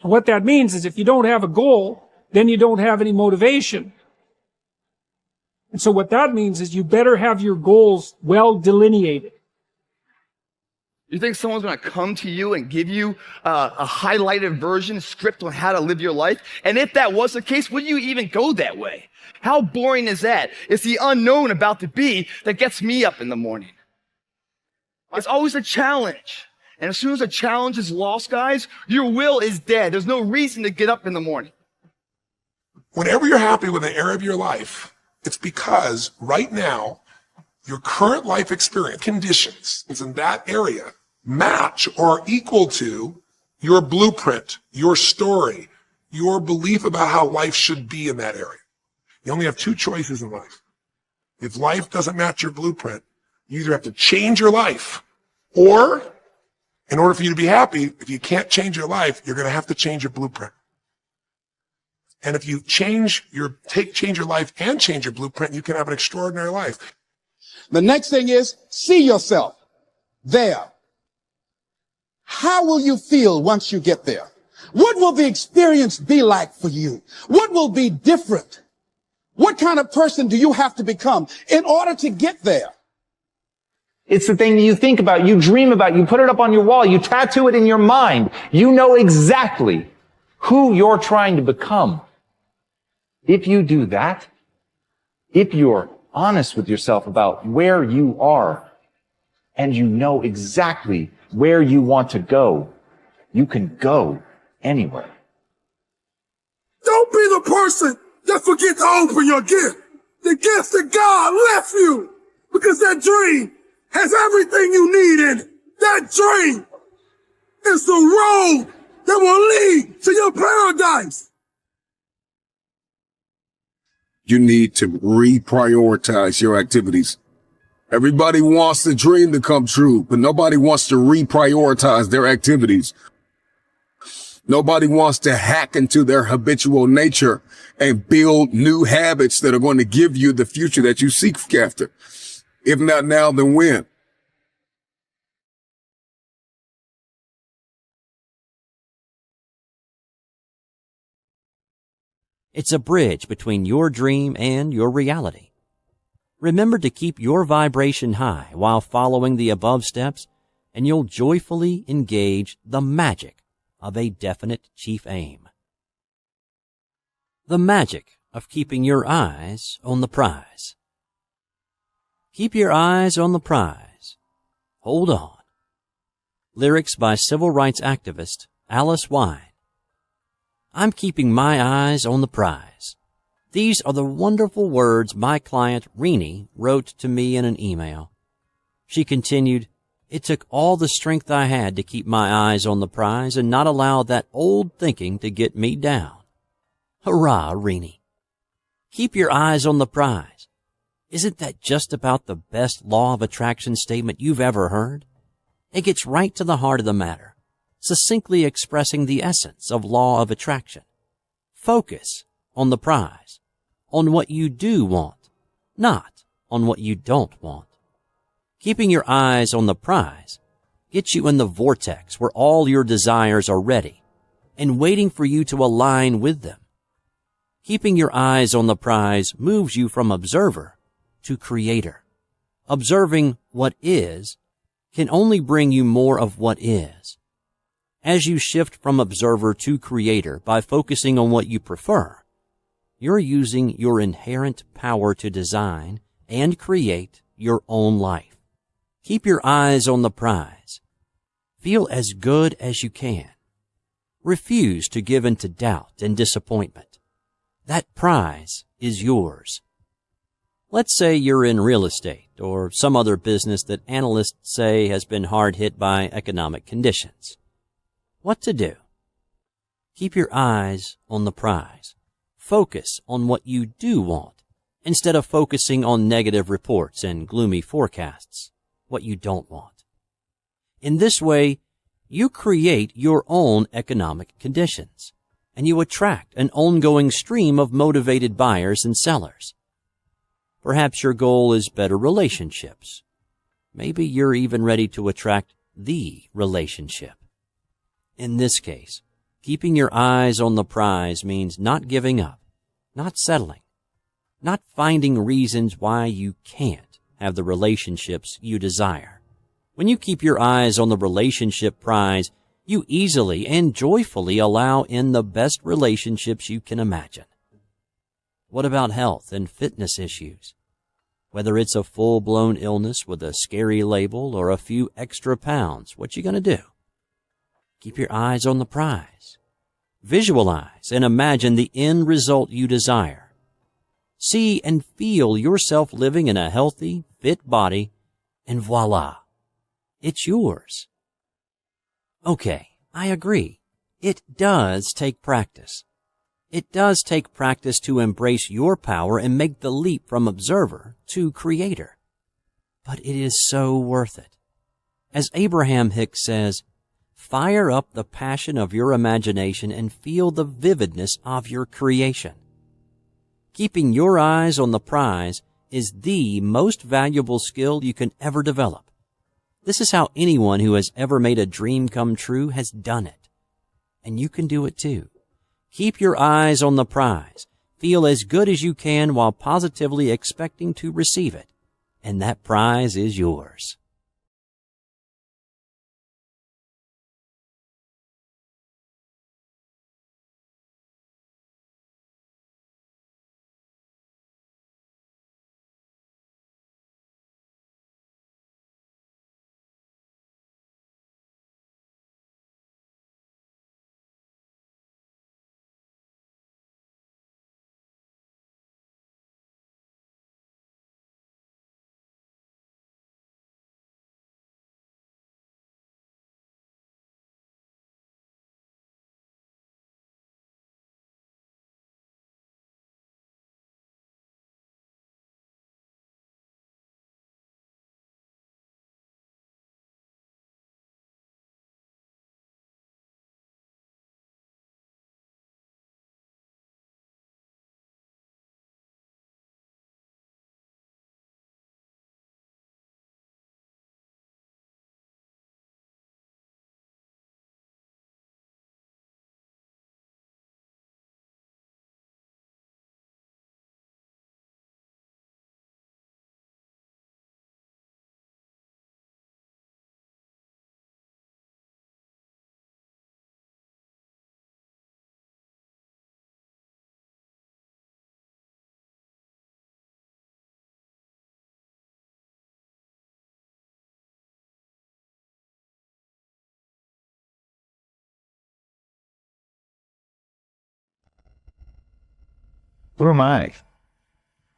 S3: And what that means is if you don't have a goal, then you don't have any motivation. And so what that means is you better have your goals well delineated.
S21: You think someone's going to come to you and give you a highlighted version, script on how to live your life? And if that was the case, would you even go that way? How boring is that? It's the unknown about to be that gets me up in the morning. It's always a challenge. And as soon as a challenge is lost, guys, your will is dead. There's no reason to get up in the morning.
S22: Whenever you're happy with an area of your life, it's because right now, your current life experience conditions is in that area match or equal to your blueprint, your story, your belief about how life should be in that area. You only have two choices in life. If life doesn't match your blueprint, you either have to change your life, or in order for you to be happy, if you can't change your life, you're going to have to change your blueprint. And if you change your life and change your blueprint, you can have an extraordinary life.
S19: The next thing is, see yourself there. How will you feel once you get there? What will the experience be like for you? What will be different? What kind of person do you have to become in order to get there?
S11: It's the thing that you think about, you dream about, you put it up on your wall, you tattoo it in your mind. You know exactly who you're trying to become. If you do that, if you're honest with yourself about where you are, and you know exactly where you want to go, you can go anywhere.
S4: Don't be the person that forget to open your gift. The gift that God left you. Because that dream has everything you need in it. That dream is the road that will lead to your paradise.
S23: You need to reprioritize your activities. Everybody wants the dream to come true, but nobody wants to reprioritize their activities. Nobody wants to hack into their habitual nature and build new habits that are going to give you the future that you seek after. If not now, then when?
S24: It's a bridge between your dream and your reality. Remember to keep your vibration high while following the above steps, and you'll joyfully engage the magic of a definite chief aim. The magic of keeping your eyes on the prize. Keep your eyes on the prize. Hold on. Lyrics by civil rights activist Alice Wine. I'm keeping my eyes on the prize. These are the wonderful words my client Renee wrote to me in an email. She continued, "It took all the strength I had to keep my eyes on the prize and not allow that old thinking to get me down." Hurrah, Renee. Keep your eyes on the prize. Isn't that just about the best law of attraction statement you've ever heard? It gets right to the heart of the matter, succinctly expressing the essence of law of attraction. Focus on the prize, on what you do want, not on what you don't want. Keeping your eyes on the prize gets you in the vortex where all your desires are ready and waiting for you to align with them. Keeping your eyes on the prize moves you from observer to creator. Observing what is can only bring you more of what is. As you shift from observer to creator by focusing on what you prefer, you're using your inherent power to design and create your own life. Keep your eyes on the prize. Feel as good as you can. Refuse to give in to doubt and disappointment. That prize is yours. Let's say you're in real estate or some other business that analysts say has been hard hit by economic conditions. What to do? Keep your eyes on the prize. Focus on what you do want instead of focusing on negative reports and gloomy forecasts, what you don't want. In this way, you create your own economic conditions, and you attract an ongoing stream of motivated buyers and sellers. Perhaps your goal is better relationships. Maybe you're even ready to attract the relationship. In this case, keeping your eyes on the prize means not giving up, not settling, not finding reasons why you can't have the relationships you desire. When you keep your eyes on the relationship prize, you easily and joyfully allow in the best relationships you can imagine. What about health and fitness issues? Whether it's a full-blown illness with a scary label or a few extra pounds, what you gonna do? Keep your eyes on the prize. Visualize and imagine the end result you desire. See and feel yourself living in a healthy, fit body, and voila, it's yours. Okay, I agree. It does take practice. It does take practice to embrace your power and make the leap from observer to creator. But it is so worth it. As Abraham Hicks says, fire up the passion of your imagination and feel the vividness of your creation. Keeping your eyes on the prize is the most valuable skill you can ever develop. This is how anyone who has ever made a dream come true has done it. And you can do it too. Keep your eyes on the prize. Feel as good as you can while positively expecting to receive it. And that prize is yours.
S16: Who am I?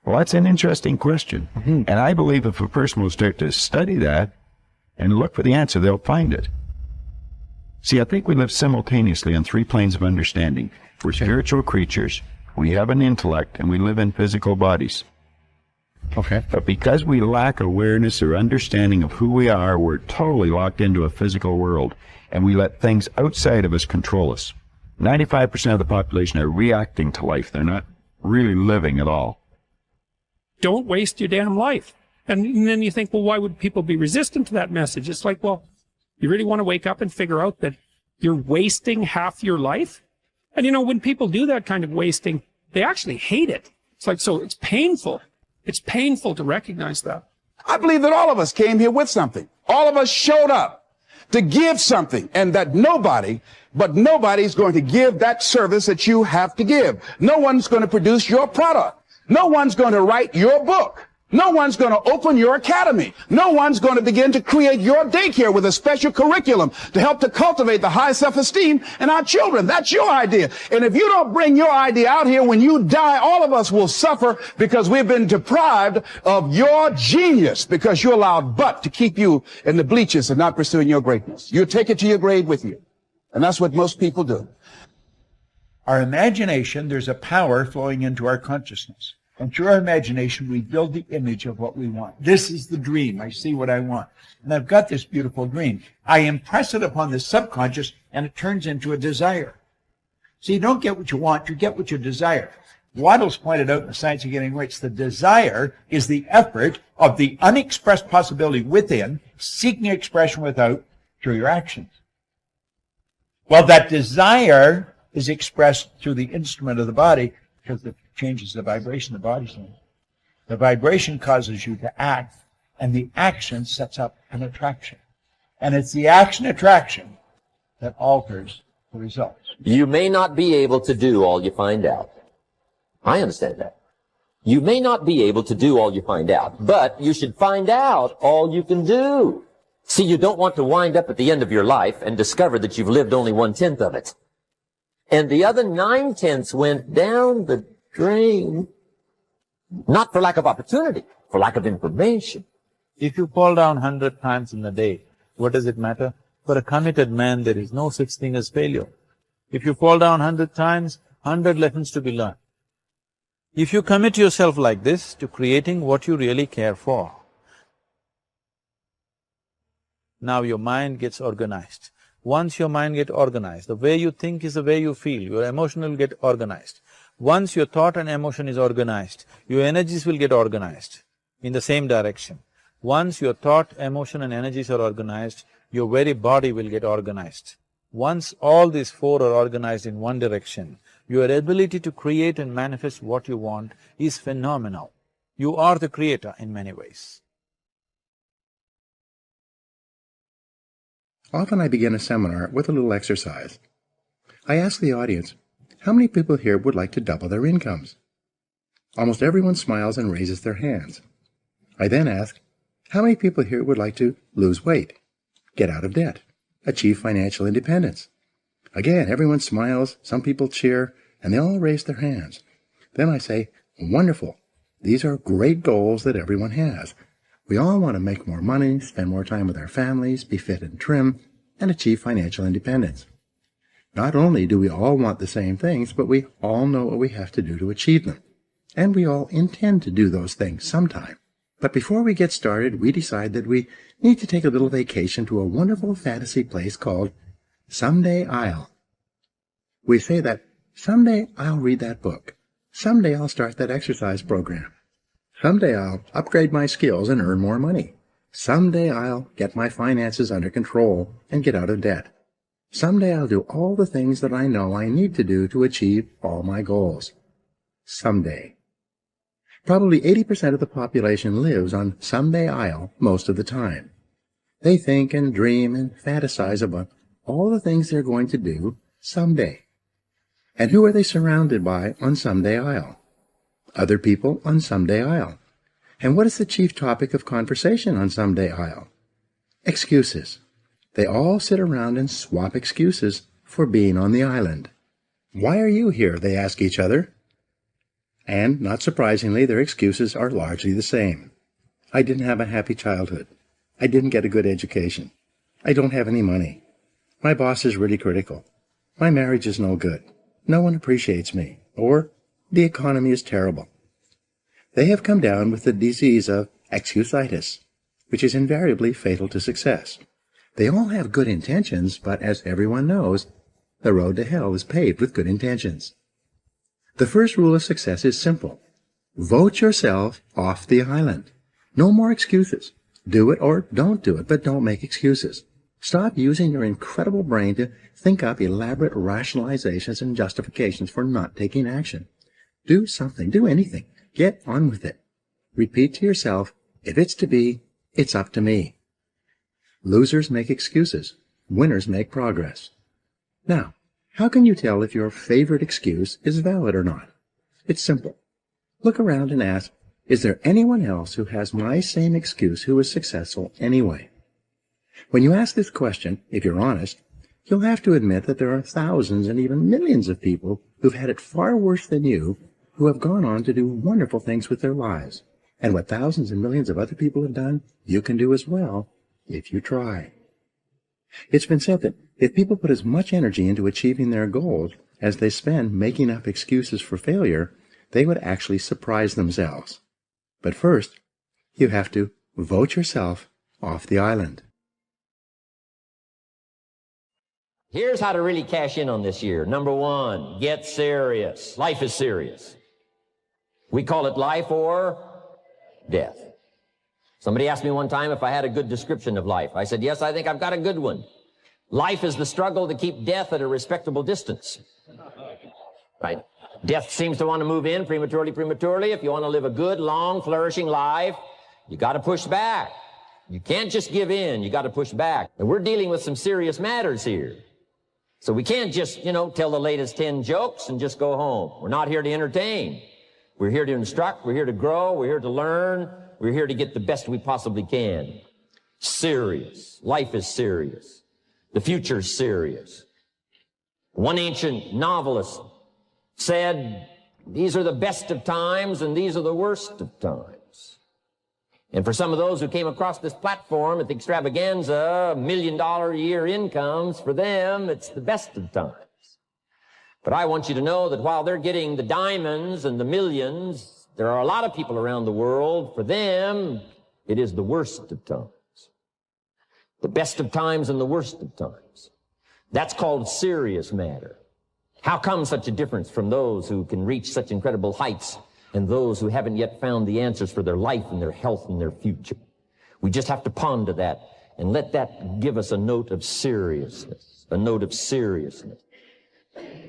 S16: Well, that's an interesting question. And I believe if a person will start to study that and look for the answer, they'll find it. See, I think we live simultaneously on three planes of understanding. We're spiritual creatures, we have an intellect, and we live in physical bodies.
S1: Okay.
S16: But because we lack awareness or understanding of who we are, we're totally locked into a physical world, and we let things outside of us control us. 95% of the population are reacting to life. They're not really living at all.
S3: Don't waste your damn life. And then you think, well, why would people be resistant to that message? It's like, well, you really want to wake up and figure out that you're wasting half your life? And you know, when people do that kind of wasting, they actually hate it. It's like, so it's painful. It's painful to recognize that.
S2: I believe that all of us came here with something. All of us showed up to give something, and that nobody's going to give that service that you have to give. No one's going to produce your product. No one's going to write your book. No one's going to open your academy. No one's going to begin to create your daycare with a special curriculum to help to cultivate the high self-esteem in our children. That's your idea. And if you don't bring your idea out here, when you die, all of us will suffer because we've been deprived of your genius because you allowed butt to keep you in the bleachers and not pursuing your greatness. You take it to your grave with you. And that's what most people do.
S1: Our imagination, there's a power flowing into our consciousness. And through our imagination, we build the image of what we want. This is the dream. I see what I want. And I've got this beautiful dream. I impress it upon the subconscious, and it turns into a desire. So you don't get what you want, you get what you desire. Waddell's pointed out in the Science of Getting Rich, the desire is the effort of the unexpressed possibility within, seeking expression without, through your actions. Well, that desire is expressed through the instrument of the body because it changes the vibration the body's in. The vibration causes you to act, and the action sets up an attraction. And it's the action attraction that alters the results.
S15: You may not be able to do all you find out. I understand that. You may not be able to do all you find out, but you should find out all you can do. See, you don't want to wind up at the end of your life and discover that you've lived only 1/10 of it. And the other 9/10 went down the drain. Not for lack of opportunity, for lack of information.
S9: If you fall down 100 times in a day, what does it matter? For a committed man, there is no such thing as failure. If you fall down 100 times, 100 lessons to be learned. If you commit yourself like this to creating what you really care for, now your mind gets organized. Once your mind gets organized, the way you think is the way you feel, your emotion will get organized. Once your thought and emotion is organized, your energies will get organized in the same direction. Once your thought, emotion and energies are organized, your very body will get organized. Once all these four are organized in one direction, your ability to create and manifest what you want is phenomenal. You are the creator in many ways.
S5: Often I begin a seminar with a little exercise. I ask the audience, how many people here would like to double their incomes? Almost everyone smiles and raises their hands. I then ask, how many people here would like to lose weight, get out of debt, achieve financial independence? Again, everyone smiles, some people cheer, and they all raise their hands. Then I say, wonderful, these are great goals that everyone has. We all want to make more money, spend more time with our families, be fit and trim, and achieve financial independence. Not only do we all want the same things, but we all know what we have to do to achieve them. And we all intend to do those things sometime. But before we get started, we decide that we need to take a little vacation to a wonderful fantasy place called Someday I'll. We say that, someday I'll read that book. Someday I'll start that exercise program. Someday I'll upgrade my skills and earn more money. Someday I'll get my finances under control and get out of debt. Someday I'll do all the things that I know I need to do to achieve all my goals. Someday. Probably 80% of the population lives on someday I'll most of the time. They think and dream and fantasize about all the things they're going to do someday. And who are they surrounded by on someday I'll? Other people on someday I'll. And what is the chief topic of conversation on someday I'll? Excuses. They all sit around and swap excuses for being on the island. Why are you here? They ask each other. And, not surprisingly, their excuses are largely the same. I didn't have a happy childhood. I didn't get a good education. I don't have any money. My boss is really critical. My marriage is no good. No one appreciates me. Or, the economy is terrible. They have come down with the disease of excusitis, which is invariably fatal to success. They all have good intentions, but as everyone knows, the road to hell is paved with good intentions. The first rule of success is simple. Vote yourself off the island. No more excuses. Do it or don't do it, but don't make excuses. Stop using your incredible brain to think up elaborate rationalizations and justifications for not taking action. Do something. Do anything. Get on with it. Repeat to yourself, if it's to be, it's up to me. Losers make excuses. Winners make progress. Now, how can you tell if your favorite excuse is valid or not? It's simple. Look around and ask, is there anyone else who has my same excuse who is successful anyway? When you ask this question, if you're honest, you'll have to admit that there are thousands and even millions of people who've had it far worse than you, who have gone on to do wonderful things with their lives. And what thousands and millions of other people have done, you can do as well, if you try. It's been said that if people put as much energy into achieving their goals as they spend making up excuses for failure, they would actually surprise themselves. But first, you have to vote yourself off the island.
S15: Here's how to really cash in on this year. Number one, get serious. Life is serious. We call it life or death. Somebody asked me one time if I had a good description of life. I said, yes, I think I've got a good one. Life is the struggle to keep death at a respectable distance. Right? Death seems to want to move in prematurely. If you want to live a good, long, flourishing life, you got to push back.
S13: You can't just give in. You got to push back. And we're dealing with some serious matters here. So we can't just, tell the latest 10 jokes and just go home. We're not here to entertain. We're here to instruct. We're here to grow. We're here to learn. We're here to get the best we possibly can. Serious. Life is serious. The future's serious. One ancient novelist said, these are the best of times and these are the worst of times. And for some of those who came across this platform at the extravaganza, $1 million a year incomes, for them, it's the best of times. But I want you to know that while they're getting the diamonds and the millions, there are a lot of people around the world, for them, it is the worst of times. The best of times and the worst of times. That's called serious matter. How come such a difference from those who can reach such incredible heights and those who haven't yet found the answers for their life and their health and their future? We just have to ponder that and let that give us a note of seriousness, a note of seriousness.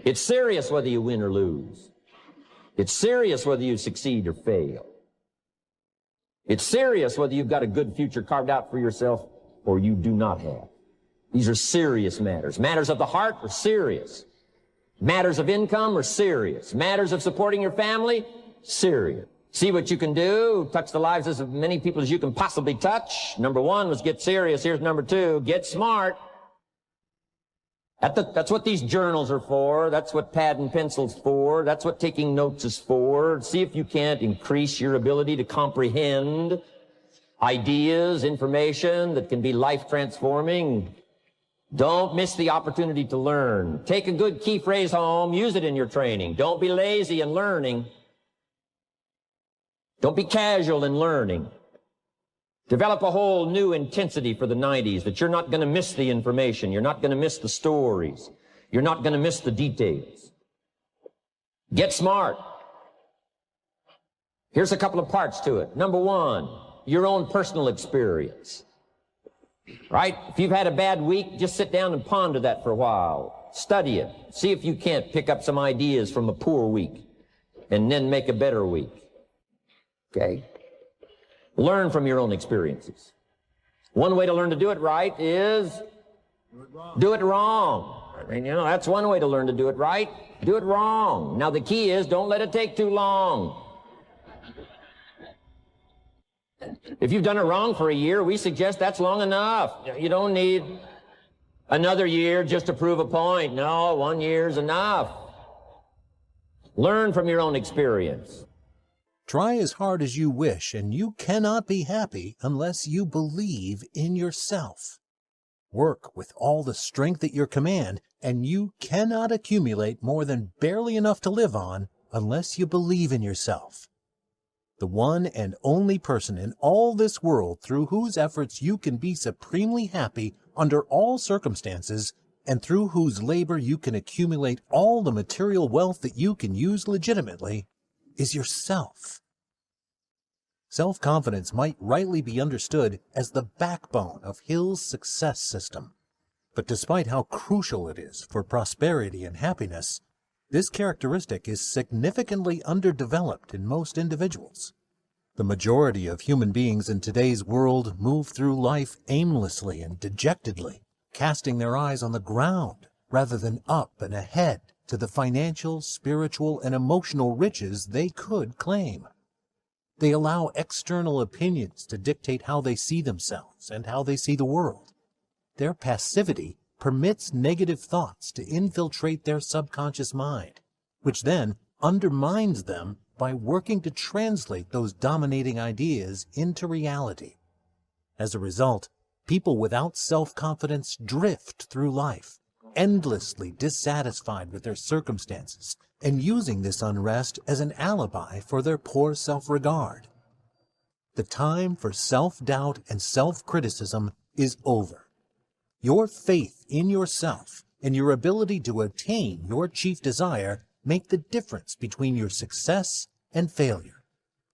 S13: It's serious whether you win or lose. It's serious whether you succeed or fail. It's serious whether you've got a good future carved out for yourself or you do not have. These are serious matters. Matters of the heart are serious. Matters of income are serious. Matters of supporting your family, serious. See what you can do. Touch the lives of as many people as you can possibly touch. Number one was get serious. Here's number two, get smart. That's what these journals are for. That's what pad and pencil's for. That's what taking notes is for. See if you can't increase your ability to comprehend ideas, information that can be life transforming. Don't miss the opportunity to learn. Take a good key phrase home. Use it in your training. Don't be lazy in learning. Don't be casual in learning. Develop a whole new intensity for the 90s that you're not going to miss the information. You're not going to miss the stories. You're not going to miss the details. Get smart. Here's a couple of parts to it. Number one, your own personal experience. Right? If you've had a bad week, just sit down and ponder that for a while. Study it. See if you can't pick up some ideas from a poor week and then make a better week. Okay? Learn from your own experiences. One way to learn to do it right is do it wrong. I mean, that's one way to learn to do it right. Do it wrong. Now the key is don't let it take too long. If you've done it wrong for a year, we suggest that's long enough. You don't need another year just to prove a point. No, 1 year's enough. Learn from your own experience.
S6: Try as hard as you wish, and you cannot be happy unless you believe in yourself. Work with all the strength at your command, and you cannot accumulate more than barely enough to live on unless you believe in yourself. The one and only person in all this world through whose efforts you can be supremely happy under all circumstances, and through whose labor you can accumulate all the material wealth that you can use legitimately, is yourself. Self-confidence might rightly be understood as the backbone of Hill's success system. But despite how crucial it is for prosperity and happiness, this characteristic is significantly underdeveloped in most individuals. The majority of human beings in today's world move through life aimlessly and dejectedly, casting their eyes on the ground rather than up and ahead to the financial, spiritual, and emotional riches they could claim. They allow external opinions to dictate how they see themselves and how they see the world. Their passivity permits negative thoughts to infiltrate their subconscious mind, which then undermines them by working to translate those dominating ideas into reality. As a result, people without self-confidence drift through life, endlessly dissatisfied with their circumstances and using this unrest as an alibi for their poor self-regard. The time for self-doubt and self-criticism is over. Your faith in yourself and your ability to attain your chief desire make the difference between your success and failure.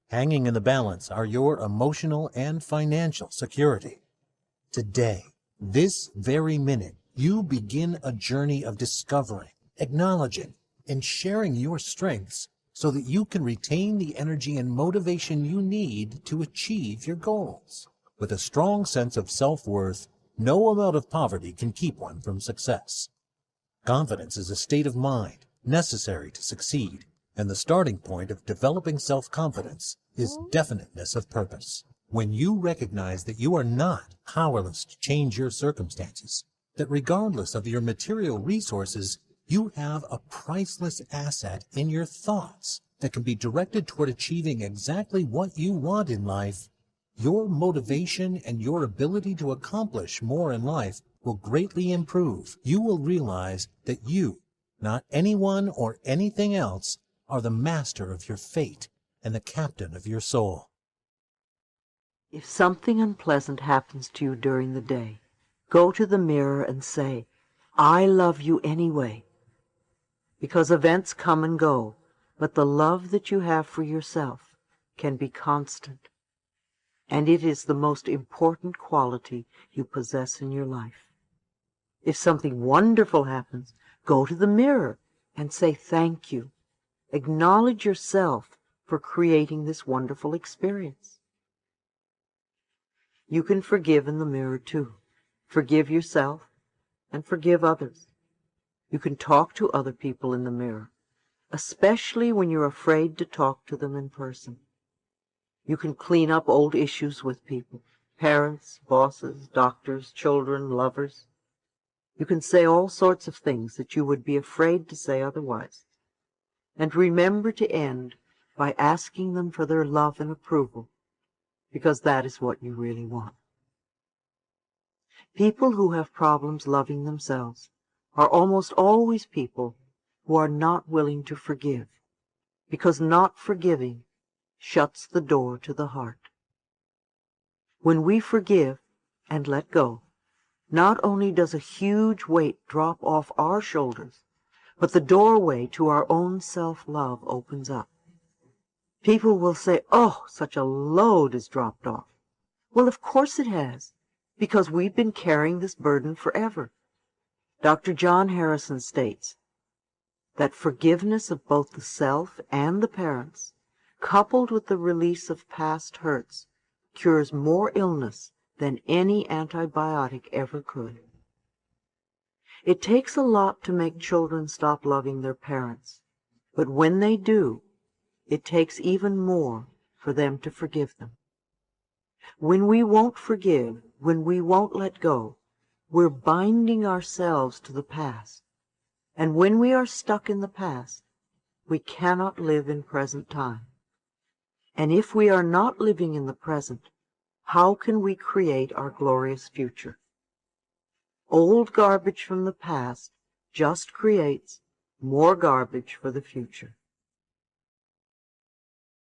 S6: Hanging in the balance are your emotional and financial security. Today, this very minute, you begin a journey of discovering, acknowledging, and sharing your strengths so that you can retain the energy and motivation you need to achieve your goals. With a strong sense of self-worth, no amount of poverty can keep one from success. Confidence is a state of mind necessary to succeed, and the starting point of developing self-confidence is definiteness of purpose. When you recognize that you are not powerless to change your circumstances, that regardless of your material resources, you have a priceless asset in your thoughts that can be directed toward achieving exactly what you want in life, your motivation and your ability to accomplish more in life will greatly improve. You will realize that you, not anyone or anything else, are the master of your fate and the captain of your soul.
S7: If something unpleasant happens to you during the day, go to the mirror and say, "I love you anyway." Because events come and go, but the love that you have for yourself can be constant. And it is the most important quality you possess in your life. If something wonderful happens, go to the mirror and say thank you. Acknowledge yourself for creating this wonderful experience. You can forgive in the mirror too. Forgive yourself and forgive others. You can talk to other people in the mirror, especially when you're afraid to talk to them in person. You can clean up old issues with people, parents, bosses, doctors, children, lovers. You can say all sorts of things that you would be afraid to say otherwise. And remember to end by asking them for their love and approval, because that is what you really want. People who have problems loving themselves are almost always people who are not willing to forgive, because not forgiving shuts the door to the heart. When we forgive and let go, not only does a huge weight drop off our shoulders, but the doorway to our own self-love opens up. People will say, "Oh, such a load has dropped off." Well, of course it has, because we've been carrying this burden forever. Dr. John Harrison states that forgiveness of both the self and the parents, coupled with the release of past hurts, cures more illness than any antibiotic ever could. It takes a lot to make children stop loving their parents, but when they do, it takes even more for them to forgive them. When we won't forgive, when we won't let go, we're binding ourselves to the past. And when we are stuck in the past, we cannot live in present time. And if we are not living in the present, how can we create our glorious future? Old garbage from the past just creates more garbage for the future.